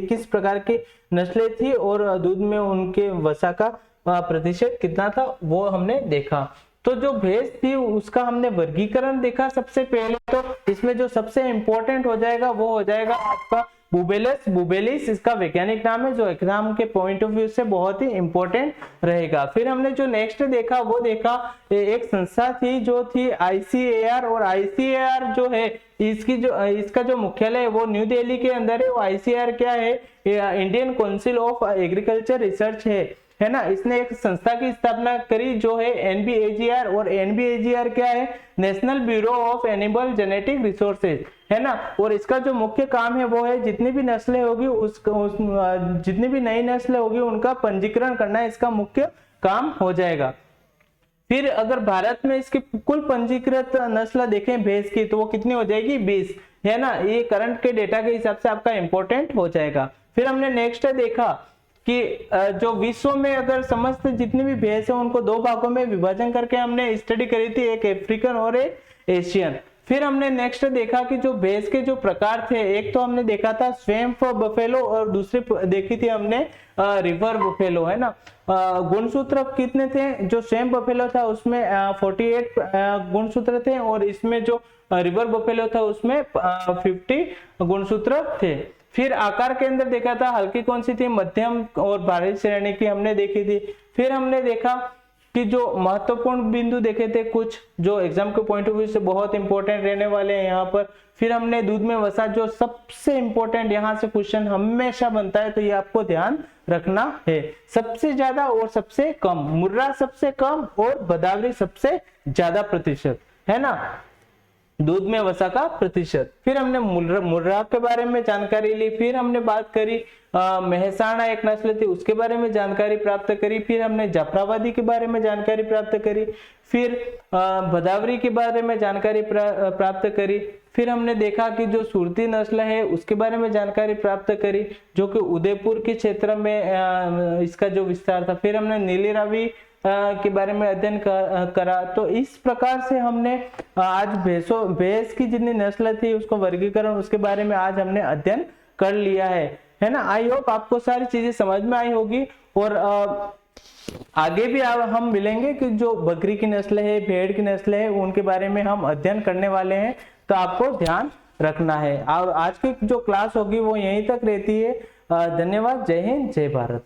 किस प्रकार की नस्लें थी और दूध में उनके वसा का प्रतिशत कितना था वो हमने देखा। तो जो भैंस थी उसका हमने वर्गीकरण देखा सबसे पहले। तो इसमें जो सबसे इंपॉर्टेंट हो जाएगा वो हो जाएगा आपका बुबेलस बुबेलिस, इसका वैज्ञानिक नाम है, जो एग्जाम के पॉइंट ऑफ व्यू से बहुत ही इंपॉर्टेंट रहेगा। फिर हमने जो नेक्स्ट देखा वो देखा एक संस्था थी जो थी ICAR, और ICAR जो है इसका जो मुख्यालय है वो न्यू दिल्ली के अंदर है। वो ICAR क्या है, Indian council of agriculture research है ना। इसने एक संस्था की स्थापना करी जो है NBAGR, और NBAGR क्या है, national bureau of animal genetic resources, है ना। और इसका जो मुख्य काम है वो है जितनी भी नस्लें होगी जितनी भी नई नस्लें होगी उनका पंजीकरण करना इसका मुख्य काम हो जाएगा। फिर अगर भारत में इसकी कुल पंजीकृत नस्ल देखें भैंस की तो वो कितनी हो जाएगी, 20, है ना। ये करंट के डेटा के हिसाब से आपका इंपॉर्टेंट हो जाएगा। फिर हमने नेक्स्ट देखा कि जो विश्व में अगर समस्त जितनी भी भैंस है उनको दो भागों में विभाजन करके हमने स्टडी करी थी, एक अफ्रीकन और एक एशियन। फिर हमने नेक्स्ट देखा कि जो भैंस के जो प्रकार थे, एक तो हमने देखा था स्वैम्प बफेलो और दूसरी देखी थी हमने रिवर बफेलो, है ना। गुणसूत्र कितने थे, जो स्वैम्प बफेलो था उसमें 48 गुणसूत्र थे, और इसमें जो रिवर बफेलो था उसमें 50 गुणसूत्र थे। फिर आकार के अंदर देखा था हल्की कौन सी थी, मध्यम और भारी श्रेणी की हमने देखी थी। फिर हमने देखा कि जो महत्वपूर्ण बिंदु देखे थे कुछ जो एग्जाम के पॉइंट ऑफ व्यू से बहुत इंपॉर्टेंट रहने वाले हैं यहाँ पर। फिर हमने दूध में वसा, जो सबसे इंपॉर्टेंट यहाँ से क्वेश्चन हमेशा बनता है तो ये आपको ध्यान रखना है, सबसे ज्यादा और सबसे कम, मुर्रा सबसे कम और भदावरी सबसे ज्यादा प्रतिशत, है ना, दूध में वसा का प्रतिशत। फिर हमने मुर्रा के बारे में जानकारी ली। फिर हमने बात करी मेहसाणा एक नस्ल थी उसके बारे में जानकारी प्राप्त करी। फिर हमने जाफराबादी के बारे में जानकारी प्राप्त करी। फिर भदावरी के बारे में जानकारी प्राप्त करी। फिर हमने देखा कि जो सुरती नस्ल है उसके बारे में जानकारी प्राप्त करी, जो कि उदयपुर के क्षेत्र में इसका जो विस्तार था। फिर हमने नीली रावी के बारे में अध्ययन करा। तो इस प्रकार से हमने आज भैंस की जितनी नस्ल थी उसको वर्गीकरण उसके बारे में आज हमने अध्ययन कर लिया है ना। आई होप आपको सारी चीजें समझ में आई होगी। और आगे भी हम मिलेंगे कि जो बकरी की नस्ल है, भेड़ की नस्ल है, उनके बारे में हम अध्ययन करने वाले हैं, तो आपको ध्यान रखना है। और आज की जो क्लास होगी वो यहीं तक रहती है। धन्यवाद। जय हिंद, जय भारत।